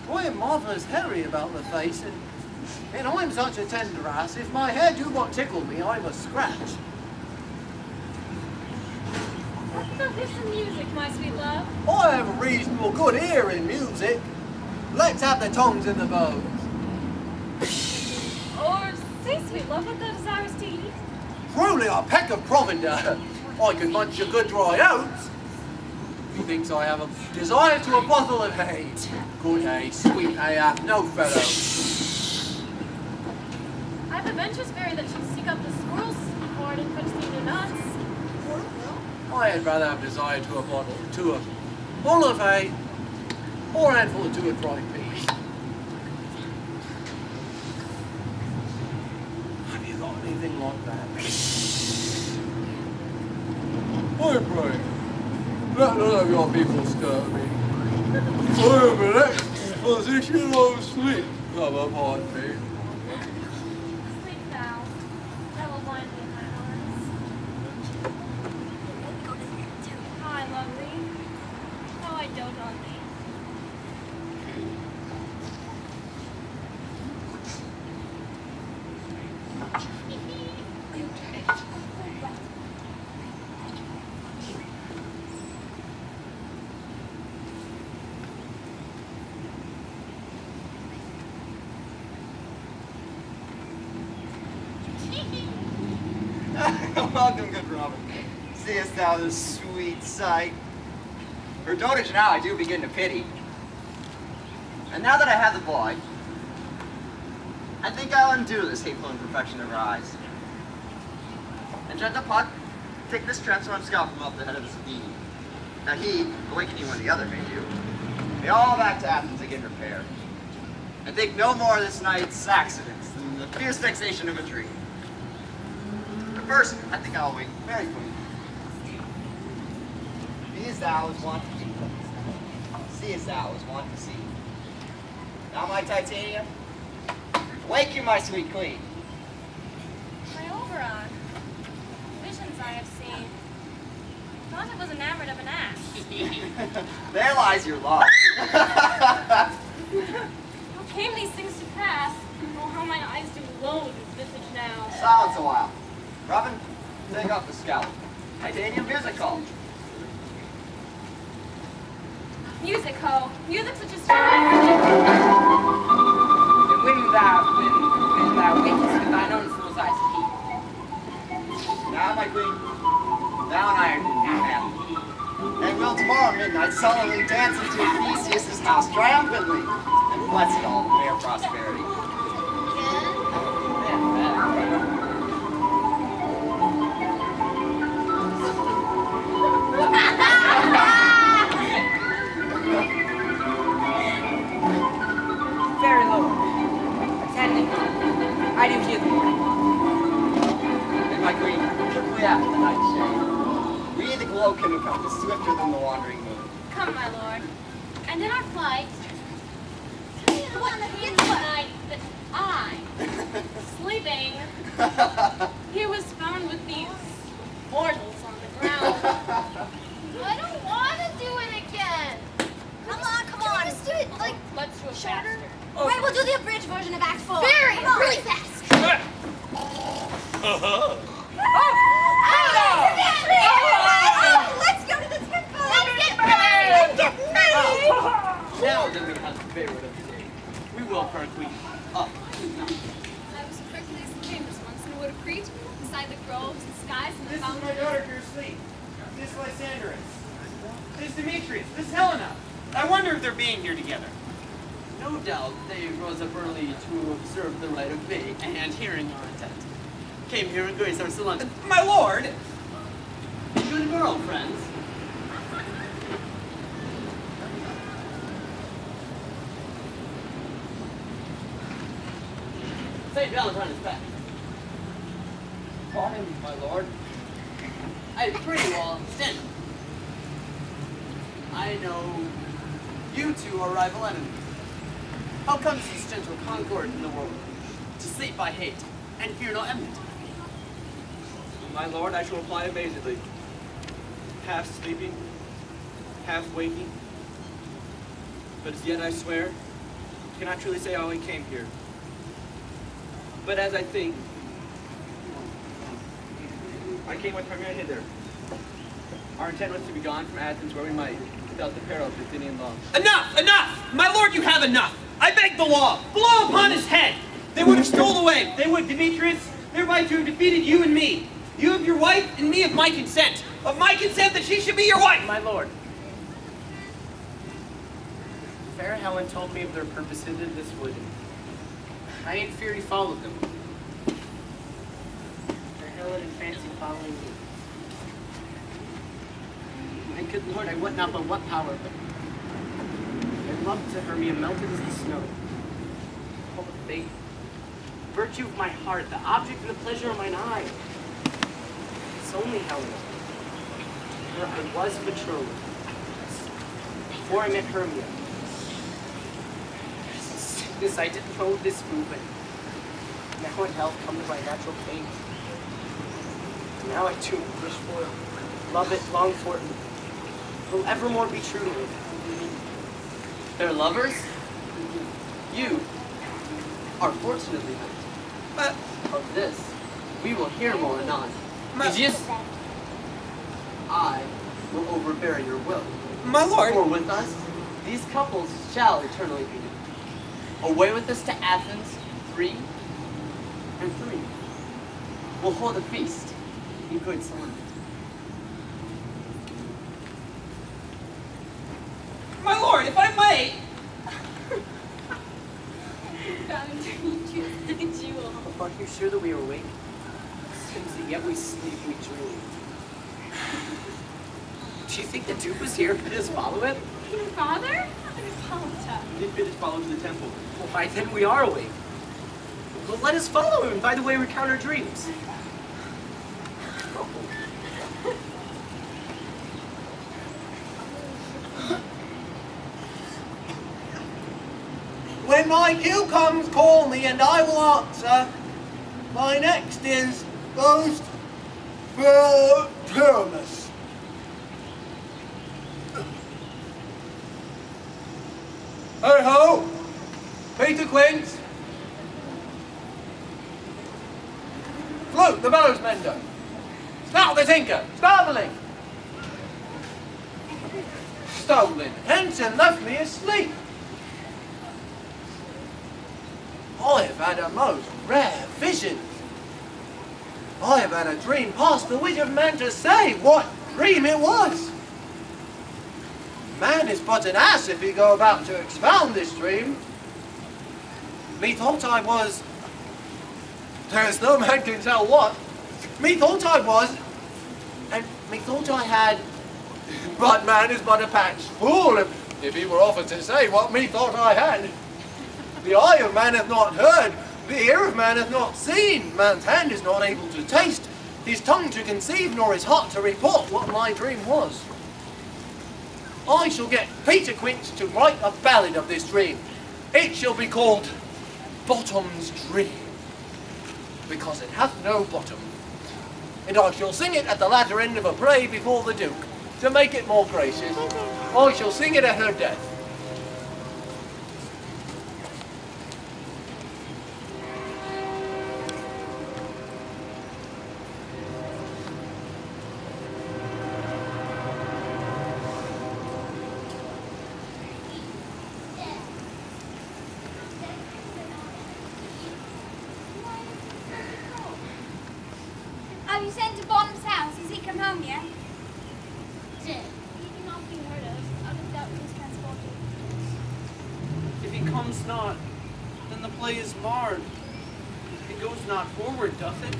Speaker 12: I am marvellous hairy about the face, and I'm such a tender ass, if my hair do but tickle me, I must scratch.
Speaker 7: Let's go hear some music, my sweet love.
Speaker 12: I have a reasonable good ear in music. Let's have the tongues in the bows.
Speaker 7: Or say, sweet love, what thou desirest to eat.
Speaker 12: Truly a peck of provender. I could munch a good dry oats. Methinks I have a desire to a bottle of hay. Good hay, sweet hay hath no fellow.
Speaker 7: I've adventures fairy that should seek up the squirrel's horn and fetch thee the nuts.
Speaker 12: I had rather have desire to a bowl of hay, or a handful of two of dried peas. Have you got anything like that? I pray, let none of your people stir me. I am in excellent position of sleep come upon me.
Speaker 7: Sleep thou. I will wind thee in my arms. Hi, lovely. How I dote on thee.
Speaker 13: Welcome, good Robin. Seest thou this sweet sight? Her dotage now I do begin to pity. And now that I have the boy, I think I'll undo this hateful imperfection of her eyes. And gentle Puck, take this transformed scalp from off the head of this being. Now he, awakening when the other may do, may all back to Athens again repair. And think no more of this night's accidents than the fierce vexation of a dream. First, I think I'll wake Mary Queen. Be as thou is wont to be. See as thou is wont to see. Now, my Titania, wake you, my sweet queen.
Speaker 7: My Oberon. Visions I have seen. Thought I was enamored of an ass.
Speaker 13: There lies your love.
Speaker 7: How came these things to pass? Oh, how my eyes do loathe this visage now.
Speaker 13: Silence a while. Robin, take off the scalp. Titania, musical.
Speaker 7: Music, ho. Music such a story.
Speaker 4: And when thou wakest with thine own fool's eyes peep.
Speaker 13: Now, my queen, thou and I are happy. And we'll tomorrow midnight solemnly dance into Theseus' house triumphantly and bless it all with mere prosperity.
Speaker 4: Very Lord, attending, I do hear the morning.
Speaker 13: my queen, quickly after the night shade. We the glow can encompass swifter than the wandering moon.
Speaker 7: Come, my lord. And in our flight, what came the night that I, sleeping, he was found with these mortals on the ground.
Speaker 10: I don't want to do it again. Come on. Can we just do it like
Speaker 7: Let's do it
Speaker 10: shorter?
Speaker 7: faster.
Speaker 10: Right, we'll do the abridged version of Act 4. Really fast. Let's go to the temple. Let's get ready.
Speaker 6: Now then we have the favorite of the day. We will for our queen. Up.
Speaker 16: I was Hercules the Chambers once in a wood of Crete, beside the groves, the skies, and the
Speaker 8: This is
Speaker 16: fountains.
Speaker 8: my daughter, Sleep. This is Lysander. This is Demetrius. This is Helena. I wonder if they're being here together.
Speaker 6: No doubt they rose up early to observe the rite of May, and hearing our intent, came here and grace our salon.
Speaker 8: My lord!
Speaker 6: Good girl, friends. St. Valentine is back.
Speaker 8: Pardon, my lord.
Speaker 6: I pretty well stand. I know you two are rival enemies. How comes this gentle concord in the world? To sleep by hate, and fear no enmity.
Speaker 11: My lord, I shall reply amazedly. Half sleeping, half waking. But as yet I swear, cannot truly say how I came here. But as I think, I came with Hermia hither. Our intent was to be gone from Athens where we might, without the peril of Athenian law.
Speaker 8: Enough! Enough! My lord, you have enough! I beg the law! Blow upon his head! They would have stole away! They would, Demetrius, thereby to have defeated you and me. You of your wife, and me of my consent. Of my consent that she should be your wife!
Speaker 6: My lord, fair Helen told me of their purposes in this wood. I in fear he followed them. Fair Helen in fancy following me. My good lord, I wot not by what power, but my love to Hermia melted as the snow. All the faith, virtue of my heart, the object and the pleasure of mine eye. It's only Helen. Her I was betrothed before I met Hermia. Sickness, I didn't know this movement. Now in health comes by natural pain. Now I too wish for it, love it, long for it, will evermore be true to it. They're lovers? You are fortunately met. But of this, we will hear more anon. Aegeus, I will overbear your will.
Speaker 8: My lord!
Speaker 6: For with us, these couples shall eternally be. Away with us to Athens, 3 and 3. We'll hold a feast in good solemnity.
Speaker 8: My lord, if I may!
Speaker 16: Found Demetrius the jewel.
Speaker 6: Are you sure that we are awake? Since yet we sleep, we dream. Do you think the Duke was here? Bid us follow him?
Speaker 16: Your father? Hippolyta.
Speaker 11: He did bid us follow to the temple.
Speaker 6: Why, then we are awake. Well, let us follow him. By the way, we count our dreams.
Speaker 12: When my cue comes, call me and I will answer. My next is most Pyramus. Hey ho! Peter Quint! Float the bellows mender! Spout the tinker! Starveling! Stolen hence and left me asleep! I have had a most rare vision. I have had a dream past the wit of man to say what dream it was. Man is but an ass if he go about to expound this dream. Methought I was, there is no man can tell what, methought I was, and methought I had, but man is but a patched fool if he were offered to say what methought I had. The eye of man hath not heard, the ear of man hath not seen, man's hand is not able to taste, his tongue to conceive, nor his heart to report what my dream was. I shall get Peter Quince to write a ballad of this dream. It shall be called Bottom's Dream, because it hath no bottom. And I shall sing it at the latter end of a play before the Duke, to make it more gracious. I shall sing it at her death.
Speaker 10: Have you sent to Bottom's house? Has he come home yet?
Speaker 16: He cannot be heard of. Out of doubt he is transported.
Speaker 6: If he comes not, then the play is marred. It goes not forward, doth it?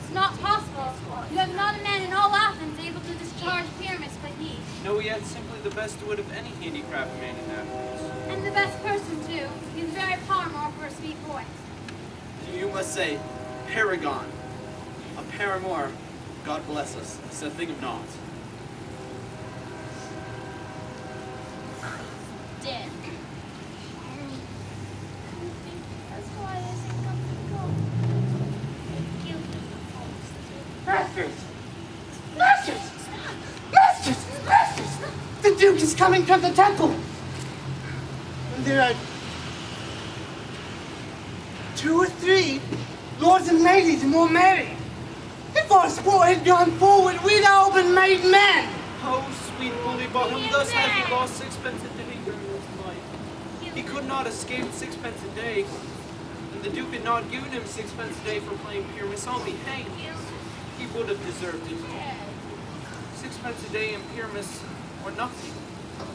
Speaker 10: It's not possible. You have not a man in all Athens able to discharge Pyramus but he.
Speaker 6: No, yet simply the best wit of any handicraft man in Athens.
Speaker 10: And the best person too. He's very paramour for a sweet voice.
Speaker 6: You must say, paragon. A paramour, God bless us, is a thing of naught.
Speaker 10: Dead.
Speaker 16: That's why I think I'm
Speaker 12: Masters! Masters! Masters! Masters! The Duke is coming from the temple! And there are 2 or 3 lords and ladies more merry. If our sport had gone forward, we'd all been made men!
Speaker 6: Oh, sweet bully bottom, thus hath he lost 6pence a day during his life. He could not escape 6pence a day, and the Duke had not given him 6pence a day for playing Pyramus. I'll be hanged. He would have deserved it. 6pence a day in Pyramus, or nothing.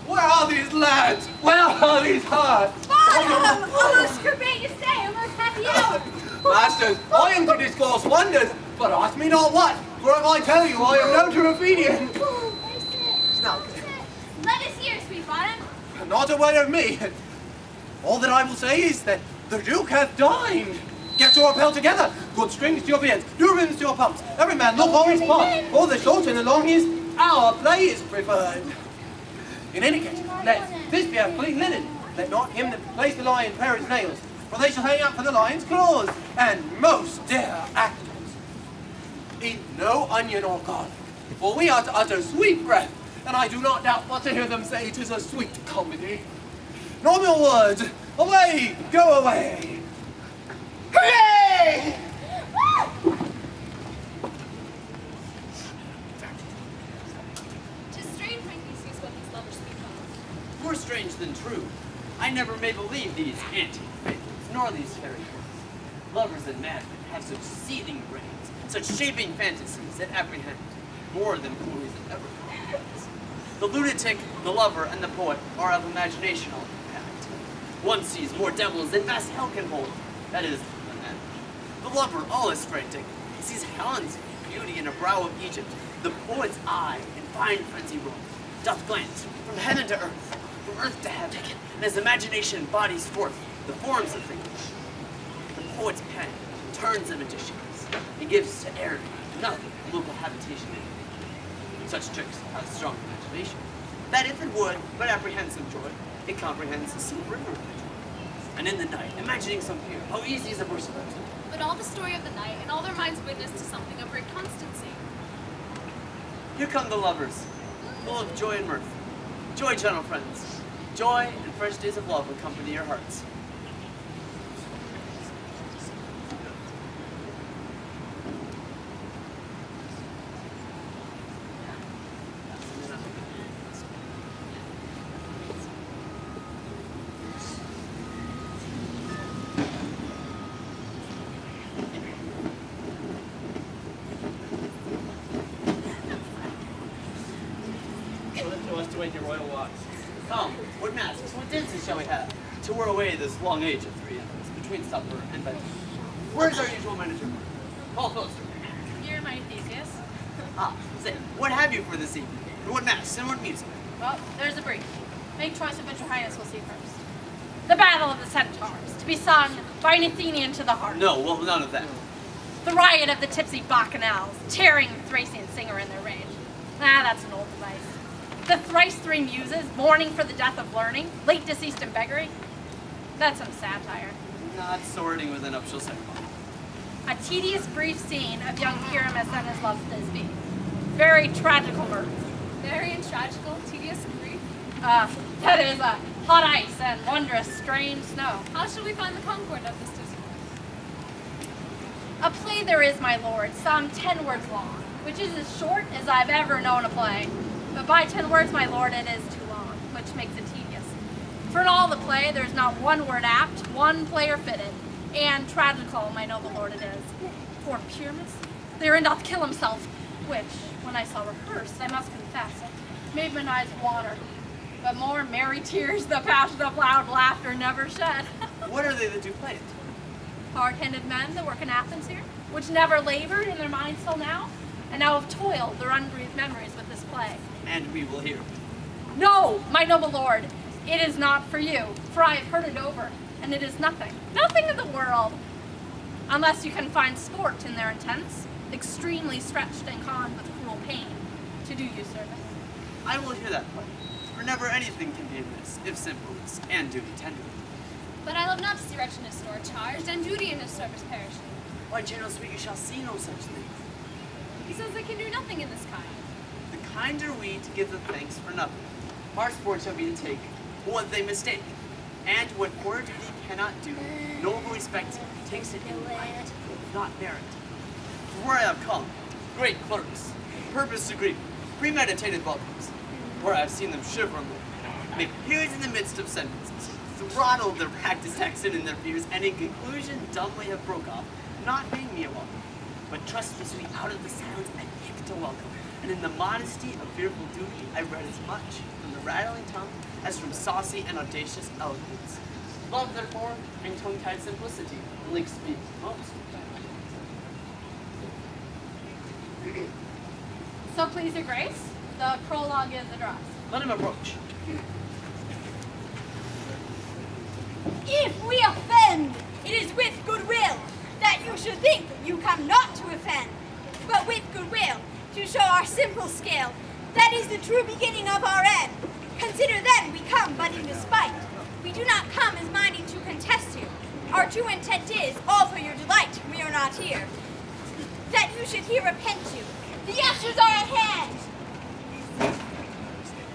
Speaker 12: Where are these lads? Where are these hearts?
Speaker 10: Bottom! Almost great to say, almost happy hour.
Speaker 12: Masters, I am to discourse wonders, but ask me not what, for if I tell you, I am no Trifedian. Now,
Speaker 10: Let us hear, sweet Bottom.
Speaker 12: not a word of me. All that I will say is that the Duke hath dined. Get your apparel together. Good strings to your beards, new ribbons to your pumps. Every man look on his part, for the short and the long is our play is preferred. In any case, let this be of clean linen. Let not him that plays the lion pare his nails, for they shall hang out for the lion's claws, and most dear actors. Eat no onion or garlic, for we are to utter sweet breath, and I do not doubt but to hear them say 'tis a sweet comedy. No more words. Away, go away. Hooray!
Speaker 16: Tis strange, my thesis, what these lovers speak of.
Speaker 6: More strange than true. I never may believe these anti-fables, nor these fairy tales. Lovers and madmen have such seething brains, such shaping fantasies that apprehend more than poise ever comprehends. The lunatic, the lover, and the poet are of imaginational impact. One sees more devils than vast hell can hold. That is, the men. The lover, all is frantic, sees Helen's beauty in a brow of Egypt. The poet's eye, in fine frenzy roll, doth glance from heaven to earth, from earth to heaven, and his imagination bodies forth the forms of things. The poet's pen turns them into shapes. He gives to air nothing local habitation in it. Such tricks have strong imagination, that if it would but apprehend some joy, it comprehends some river. And in the night, imagining some fear, how easy is a person to do?
Speaker 16: But all the story of the night, and all their minds witness to something of great constancy.
Speaker 6: Here come the lovers, full of joy and mirth. Joy, gentle friends. Joy and fresh days of love accompany your hearts. Await your royal watch. Come, what masks, what dances shall we have to wear away this long age of 3 hours between supper and bedtime? Where's our usual manager? Call Philster.
Speaker 7: You're my Theseus.
Speaker 6: Ah, say, what have you for this evening? And what masks and what music?
Speaker 7: Well, there's a brief. Make choice of which your highness will see first. The Battle of the Centaurs, to be sung by an Athenian to the heart.
Speaker 6: No, well, none of that.
Speaker 7: The riot of the tipsy bacchanals, tearing the Thracian singer in their rage. Ah, that's an old device. The thrice three muses, mourning for the death of learning, late deceased in beggary. That's some satire.
Speaker 6: Not sorting with a nuptial ceremony.
Speaker 7: A tedious brief scene of young Pyramus and his love Thisbe. Very tragical mirth.
Speaker 16: Very and tragical, tedious and brief.
Speaker 7: That is hot ice and wondrous strange snow.
Speaker 16: How shall we find the concord of this discourse?
Speaker 7: A play there is, my lord, some 10 words long, which is as short as I've ever known a play. But by 10 words, my lord, it is too long, which makes it tedious. For in all the play, there's not one word apt, one player fitted, and tragical, my noble lord, it is. For Pyramus, therein doth kill himself, which, when I saw rehearsed, I must confess, made mine eyes water. But more merry tears the passion of loud laughter never shed.
Speaker 6: What are they that do play it?
Speaker 7: Hard-handed men that work in Athens here, which never labored in their minds till now, and now have toiled their unbreathed memories with this play.
Speaker 6: And we will hear.
Speaker 7: No, my noble lord, it is not for you, for I have heard it over, and it is nothing, nothing in the world, unless you can find sport in their intents, extremely stretched and conned with cruel pain, to do you service.
Speaker 6: I will hear that play, for never anything can be amiss, if simpleness and duty tender.
Speaker 16: But I love not to see wretchedness nor charged, and duty in his service perishing.
Speaker 6: Why, General Sweet, you shall see no such thing.
Speaker 16: He says they can do nothing in this kind.
Speaker 6: The kind are we to give them thanks for nothing. Our sport shall be to take what they mistake, and what poor duty cannot do, noble respect takes it in right, not merit. For where I have come, great clerks, purpose to grief, premeditated welcomes, where I have seen them shiver and make peers in the midst of sentences, throttle their practiced accent in their fears, and in conclusion dumbly have broke off, not paying me a welcome, but trust me, sweet, out of the silence I picked a welcome, and in the modesty of fearful duty I read as much from the rattling tongue as from saucy and audacious eloquence. Love, therefore, and tongue-tied simplicity, Link speak most.
Speaker 7: So please your grace, the prologue is addressed.
Speaker 6: Let him approach.
Speaker 10: If we offend, it is with goodwill, that you should think you come not to offend, but with goodwill, to show our simple scale. That is the true beginning of our end. Consider then we come but in despite. We do not come as minding to contest you. Our true intent is, all for your delight, we are not here. That you should here repent you. The ushers are at hand.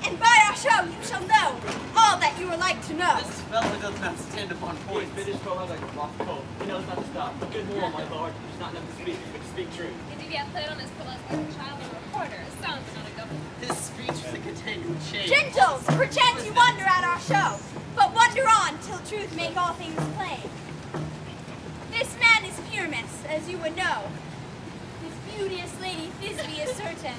Speaker 10: And by our show you shall know all that you are like to know.
Speaker 6: This fellow does not stand upon points.
Speaker 9: Bid his fellow like a lost coat. He knows not to stop. Good moral, my lord. He does not know to speak, but to speak true.
Speaker 16: Did you get played on his pillows by a child and a reporter? It sounds not a government.
Speaker 6: His speech was a continued change.
Speaker 10: Gentles, perchance you wonder at our show, but wonder on till truth make all things plain. This man is Pyramus, as you would know. His beauteous lady Thisbe is certain.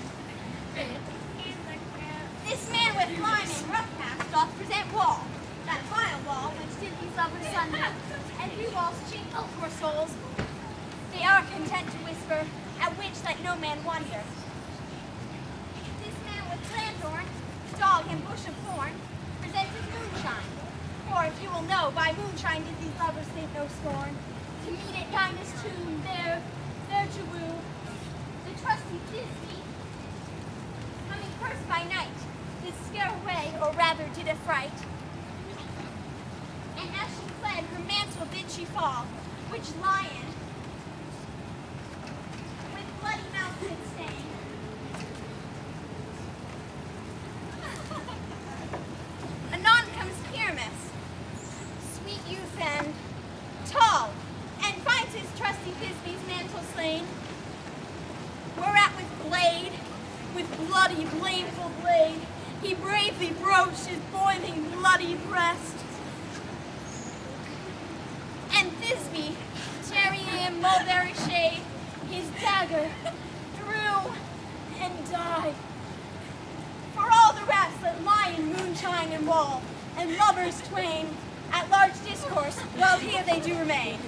Speaker 10: This man with lime and rough mask doth present wall, that vile wall which did these lovers sunder, and through walls cheat, poor souls. They are content to whisper, at which let no man wonder. This man with lanthorn, dog and bush of thorn, presents his moonshine. For if you will know, by moonshine did these lovers think no scorn. To meet at Dinah's tomb, there to woo, the trusty Thisbe, coming first by night, did scare away, or rather did affright. And as she fled, her mantle did she fall, which lion, with bloody mouth did stain. Anon comes Pyramus, sweet youth and tall, and finds his trusty Thisbe's mantle slain. Whereat with bloody, blameful blade, he bravely broached his boiling, bloody breast. And Thisbe, tarrying in mulberry shade, his dagger drew and died. For all the rest that lie in moonshine and wall, and lovers twain, at large discourse, while here they do remain.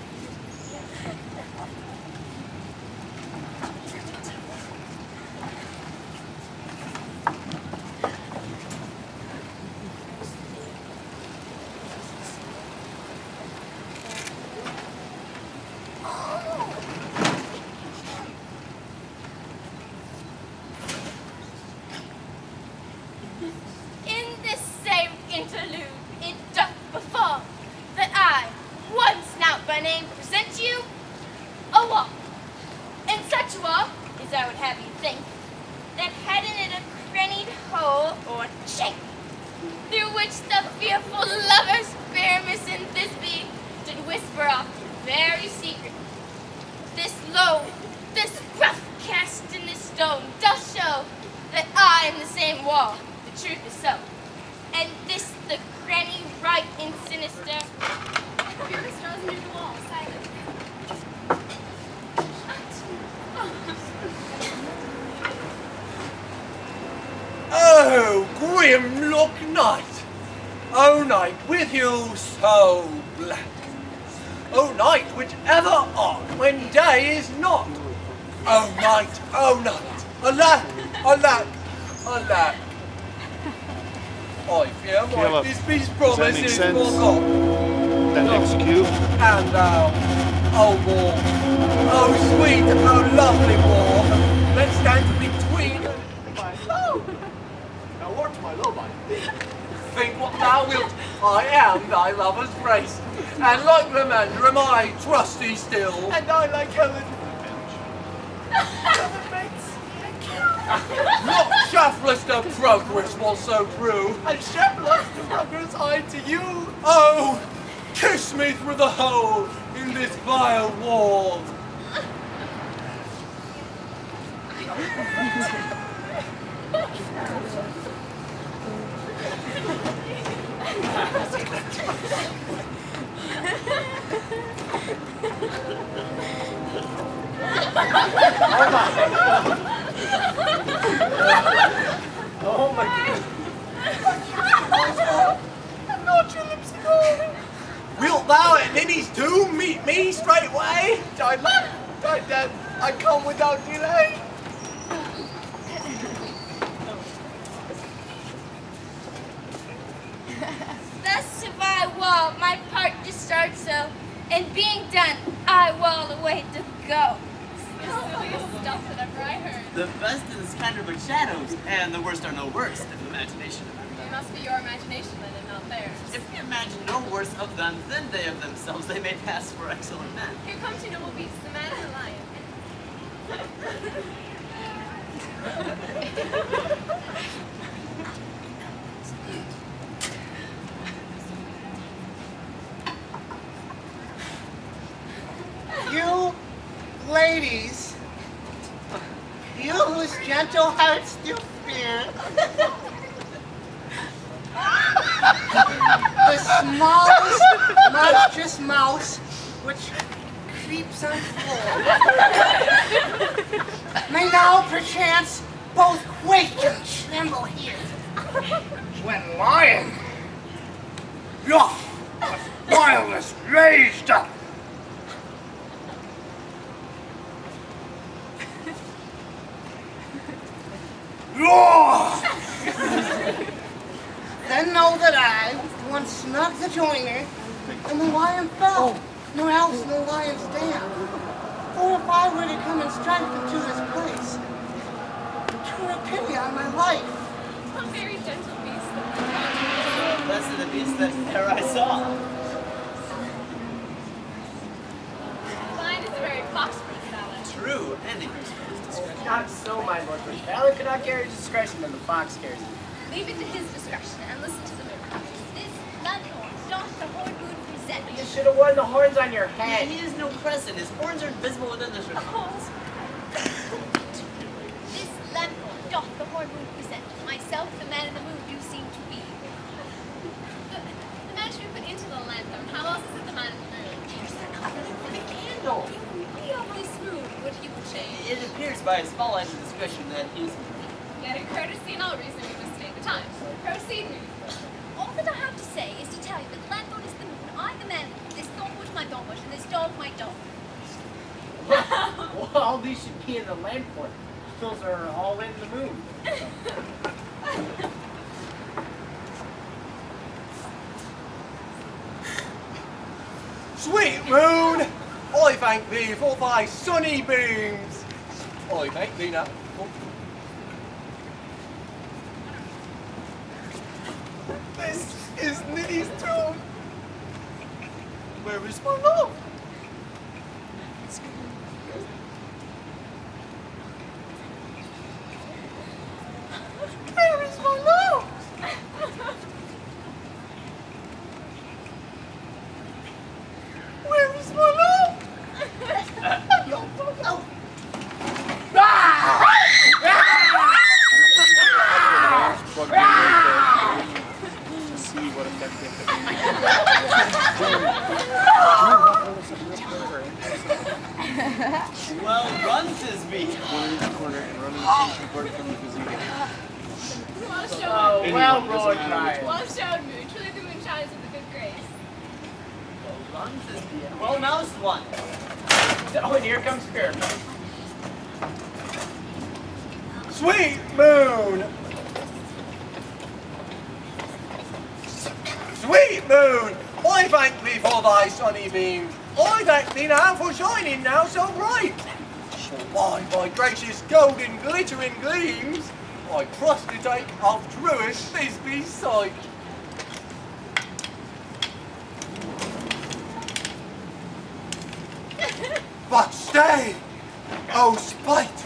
Speaker 10: as I would have you think, that hidden in a crannied hole or chink, through which the fearful lovers, Paramus and Thisbe, did whisper oft very secret. This low, this rough cast in this stone does show that I am the same wall, the truth is so. And this the cranny right and sinister.
Speaker 16: Paramus draws near the wall, silent.
Speaker 12: Oh, grim look night! Oh, night with you so black! Oh, night which ever art when day is not! Oh, night, alack, alack, alack! I fear my Thisbe's promise is forgot.
Speaker 15: Then execute.
Speaker 12: And thou, oh war, oh sweet, oh lovely war, let's stand between.
Speaker 11: Now what to my love I
Speaker 12: Think what thou wilt, I am thy lover's grace, and like Remandra my trusty still.
Speaker 11: And I like Helen.
Speaker 12: Not shaftless the progress was so true.
Speaker 11: And shaftless the progress I to you.
Speaker 12: Oh, kiss me through the hole in this vile wall.
Speaker 11: Oh my goodness. I'm not your lips ago.
Speaker 12: Wilt thou at Ninny's tomb meet me straightway?
Speaker 11: Died dead. I come without delay.
Speaker 10: Thus have I wall my part to start so, and being done, I wall away to go.
Speaker 16: The silliest stuff that ever I heard.
Speaker 6: The best is kind of but shadows, and the worst are no worse if imagination.
Speaker 16: It must be your imagination then and not theirs.
Speaker 6: If we imagine no worse of them than they of themselves, they may pass for excellent men.
Speaker 16: Here come two noble beasts, the man and the lion.
Speaker 17: You ladies, you whose gentle hearts do fear, the smallest monstrous mouse which creeps on floor, may now perchance both quake and tremble here, when lion, rough, with wildness raised up, roar! Then know that I once snugged the joiner, and the lion fell, nor else no lion stand. For if I were to come in strife into this place, twere a pity on my life.
Speaker 16: A very gentle beast.
Speaker 6: Best of the beasts that ever I saw.
Speaker 16: Mine is a very prosperous valor.
Speaker 6: True, and increased for his discretion.
Speaker 18: Not so, my lord, but valor could not carry discretion than the fox carries it.
Speaker 16: Leave it to his discretion and listen to the moon.
Speaker 10: This lanthorn doth the horn moon present.
Speaker 18: You should have worn the horns on your head.
Speaker 6: He is no crescent. His horns are invisible within the circumference.
Speaker 10: This lanthorn doth the horn moon present. Myself, the man in the moon, do seem to be.
Speaker 16: The man should be put into the lanthorn. How else is it the man in the moon?
Speaker 6: Here's the candle.
Speaker 16: Be awfully smooth, what he will change.
Speaker 6: It appears by his small edge of discretion that he is.
Speaker 16: Yet in courtesy and all reason we must state the time. Proceed, me.
Speaker 10: All that I have to say is to tell you that lanthorn is the moon, I the man, this thornbush my thornbush, and this dog my dog.
Speaker 18: Well, all these should be in the lanthorn. Those are all in the moon.
Speaker 12: Sweet moon, I thank thee for thy sunny beams. I thank thee now.
Speaker 11: This is Ninny's tomb. Where is my love?
Speaker 6: Well run, Thisbe.
Speaker 15: One in the corner and running the report from the gazebo.
Speaker 16: Well shown.
Speaker 18: Oh, well roared, child.
Speaker 16: Well shown, Moo. Truly the moonshine is with a good grace.
Speaker 6: Well run, Thisbe. Well moused one.
Speaker 18: Oh, and here comes Spearman.
Speaker 12: Sweet moon! Sweet moon! I thank thee for thy sunny beams. I thank thee now for shining now so bright. For by thy gracious golden glittering gleams, I trust to take of truest Thisbe's sight. But stay, oh spite,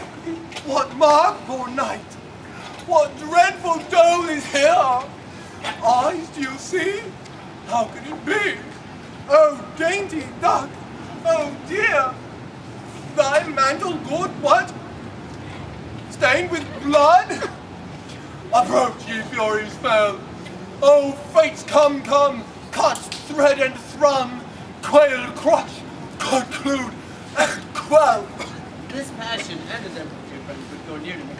Speaker 12: what markful night, what dreadful dole is here? Eyes do you see? How can it be? Oh dainty duck, oh dear, thy mantle good what? Stained with blood? Approach ye furies fell, oh fates come, cut, thread and thrum, quail, crush, conclude, and quell.
Speaker 6: This passion and his empathy would go near to me.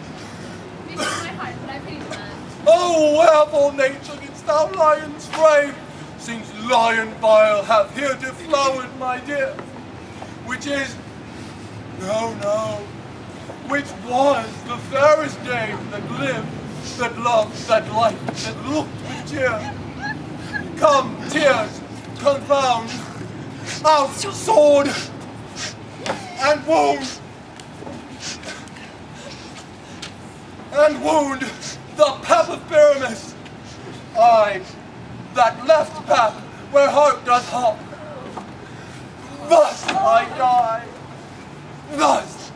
Speaker 16: Maybe my heart, but I pity the man.
Speaker 12: Oh, wherefore nature didst thou lion's frame, since lion bile hath here deflowered, my dear, which is, no, which was the fairest dame that lived, that loved, that liked, that looked with cheer. Come, tears, confound, out, sword, and wound the pap of Pyramus. I, that left pap where heart doth hop. Thus I die. Thus.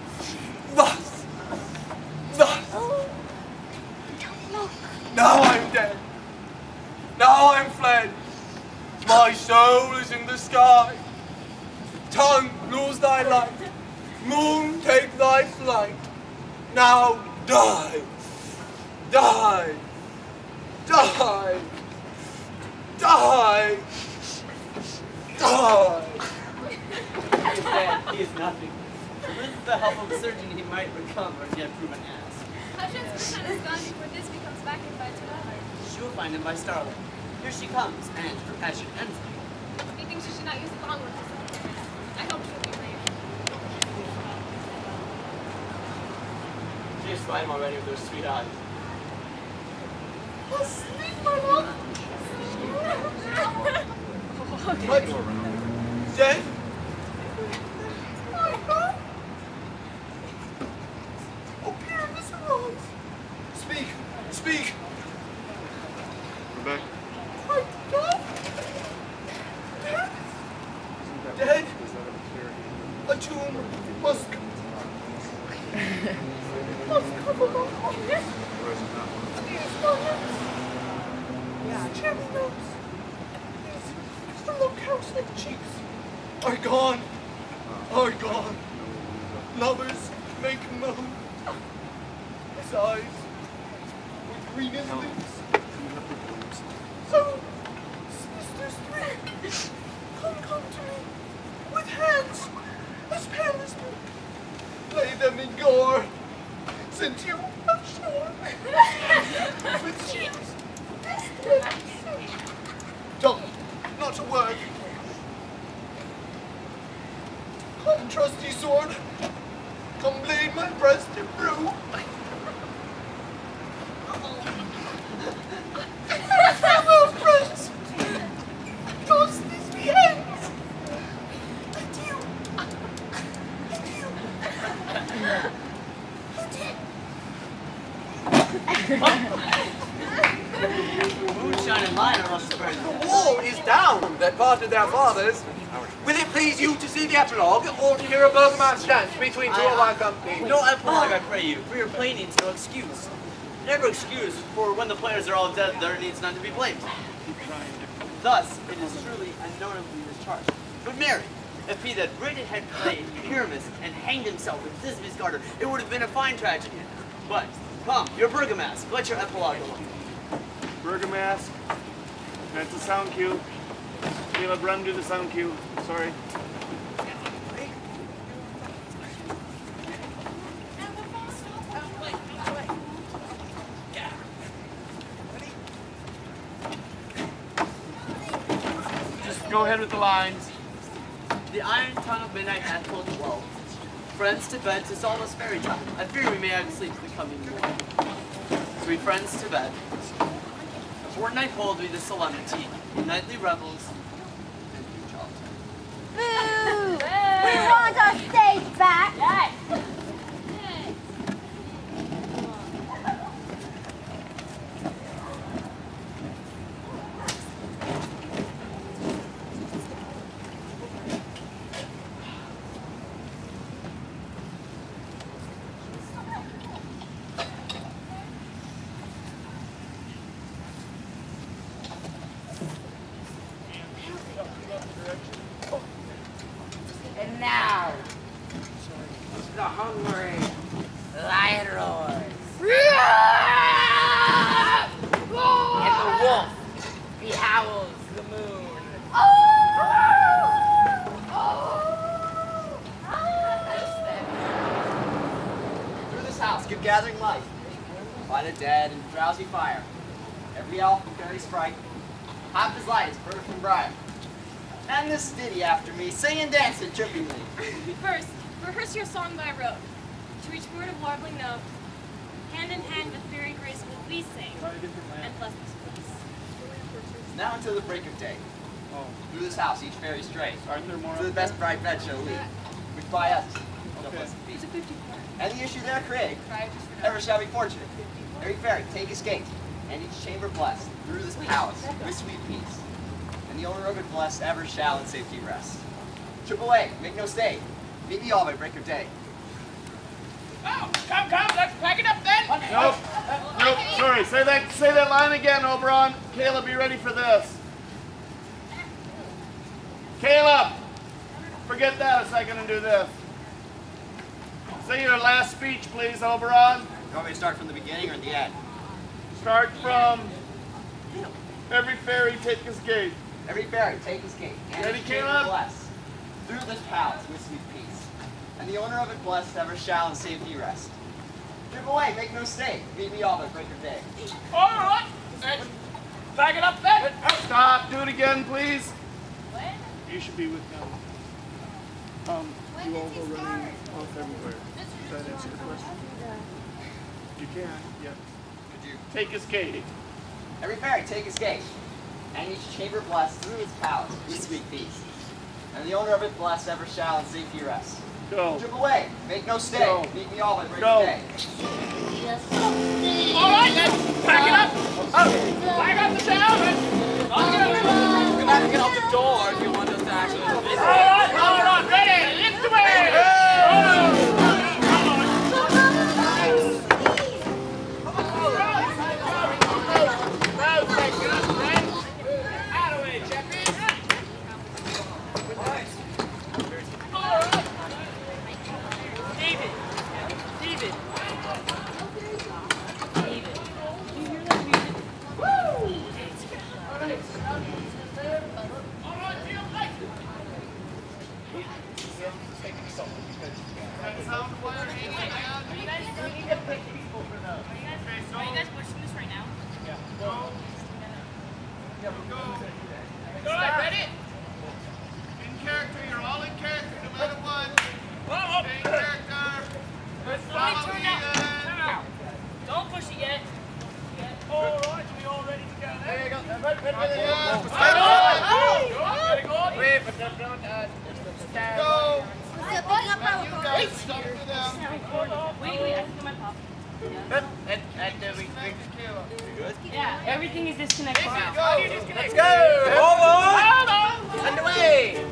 Speaker 12: Now I'm dead. Now I'm fled. My soul is in the sky. Tongue, lose thy light. Moon, take thy flight. Now die. Die. Die. Die. Die.
Speaker 6: He is dead. He is nothing. With the help of a surgeon, he might recover and yet prove an ass.
Speaker 16: How chance the sun is gone before this becomes back in by tonight?
Speaker 6: She will find him by starlight. Here she comes, and her passion ends me.
Speaker 16: Methinks she should not use the long one. I hope she'll be brave.
Speaker 6: She has slain already with her sweet eyes.
Speaker 16: Asleep, my love.
Speaker 12: What? Dead? Oh, Pyramus, arise. Speak.
Speaker 15: Rebecca.
Speaker 12: Dead? A tomb must come along. These cherry nose, these little cow-like cheeks are gone. Lovers make moan. His eyes were green as leaves. So, sisters three, come to me, with hands as pale as milk. Lay them in gore, since you have shorn. With cheeks as red as silk. Don't, not a word. Come, trusty sword, come blade my breast in brew. Farewell, friends. Thus this be ends. Adieu.
Speaker 6: Moonshine and mine are Rochester.
Speaker 12: The wall is down that parted their fathers. Will it please you to see the epilogue, or to hear a burgomaster dance between two of our company?
Speaker 6: No epilogue, I pray you, for your play needs no excuse. Never excuse, for when the players are all dead, there needs none to be blamed. Thus, it is truly and notably discharged. But Mary, if he that Britain had played Pyramus and hanged himself in Thisbe's garter, it would have been a fine tragedy. But, come, your Burgomask, let your epilogue alone.
Speaker 15: Burgomask. That's a sound cue. Caleb, run, do the sound cue. Sorry.
Speaker 6: go ahead with the lines. The iron tongue of midnight hath told 12. Friends to bed, 'tis almost fairy time. I fear we may have sleep the coming morn. Sweet friends to bed. A fortnight hold we the solemnity, nightly revels, and huge altar.
Speaker 10: Boo! We want our stage back!
Speaker 7: Yes.
Speaker 4: And now, the hungry lion roars. And the wolf, he howls the moon.
Speaker 13: Through this house, give gathering light. By the dead and drowsy fire. Every elf and fairy sprite, half his light is bird from briar. And this ditty after me, sing and dance it trippingly.
Speaker 7: First, rehearse your song by rote. To each word of warbling note, hand in hand with fairy grace will we sing, and bless this place.
Speaker 13: Now until the break of day. Through this house, each fairy strays. To the best bright bed shall lead, which by us shall blessed be. And the issue there create, ever shall be fortunate. Every fairy take his gate, and each chamber blessed, through this palace, with sweet peace. And the owner of it blessed ever shall in safety rest. Trip away, make no stay, meet me all by break of day.
Speaker 5: Oh, come, let's pack it up then.
Speaker 14: Nope, sorry, say that line again, Oberon. Caleb, be ready for this. Caleb, forget that a second and do this. Say your last speech, please, Oberon.
Speaker 13: You want me to start from the beginning or the end?
Speaker 14: Start from every fairy take his gate.
Speaker 13: Every fairy take his gate, and
Speaker 14: Ready,
Speaker 13: each chamber
Speaker 14: Caleb?
Speaker 13: blessed, through this palace with sweet peace. And the owner of it blessed ever shall in safety rest. Trip away, make no stay, meet me all by break of day.
Speaker 5: All right, let's pack it up then.
Speaker 14: Stop, do it again, please. You should be with them. You all go running off everywhere. Does that answer your question? You can, yeah.
Speaker 13: Could you
Speaker 14: take his gate?
Speaker 13: Every fairy take his gate, and each chamber blessed through its palace with sweet peace. And the owner of it blessed ever shall in safety rest.
Speaker 14: Go.
Speaker 13: Trip away, make no stay,
Speaker 14: Go.
Speaker 13: meet me all by break
Speaker 14: Go.
Speaker 13: of day.
Speaker 5: All right, let's pack it up. Pack up the town and I'll get it.
Speaker 1: You're gonna have to get out the door if you want us to actually visit.
Speaker 5: All right, ready, lift the way.
Speaker 7: Yeah, everything is disconnected now.
Speaker 1: Let's go! Hold on! Underway!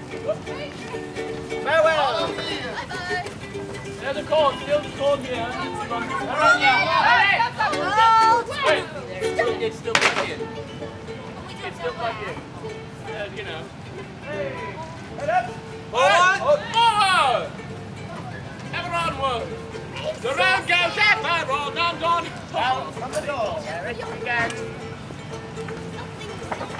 Speaker 1: Farewell!
Speaker 5: There's a cold, still the cold here.
Speaker 1: Hey! It's still plugged in.
Speaker 5: It's still plugged in. You know. Forward! Ever onward! The road goes ever on and on.
Speaker 14: Out from the door.
Speaker 10: Something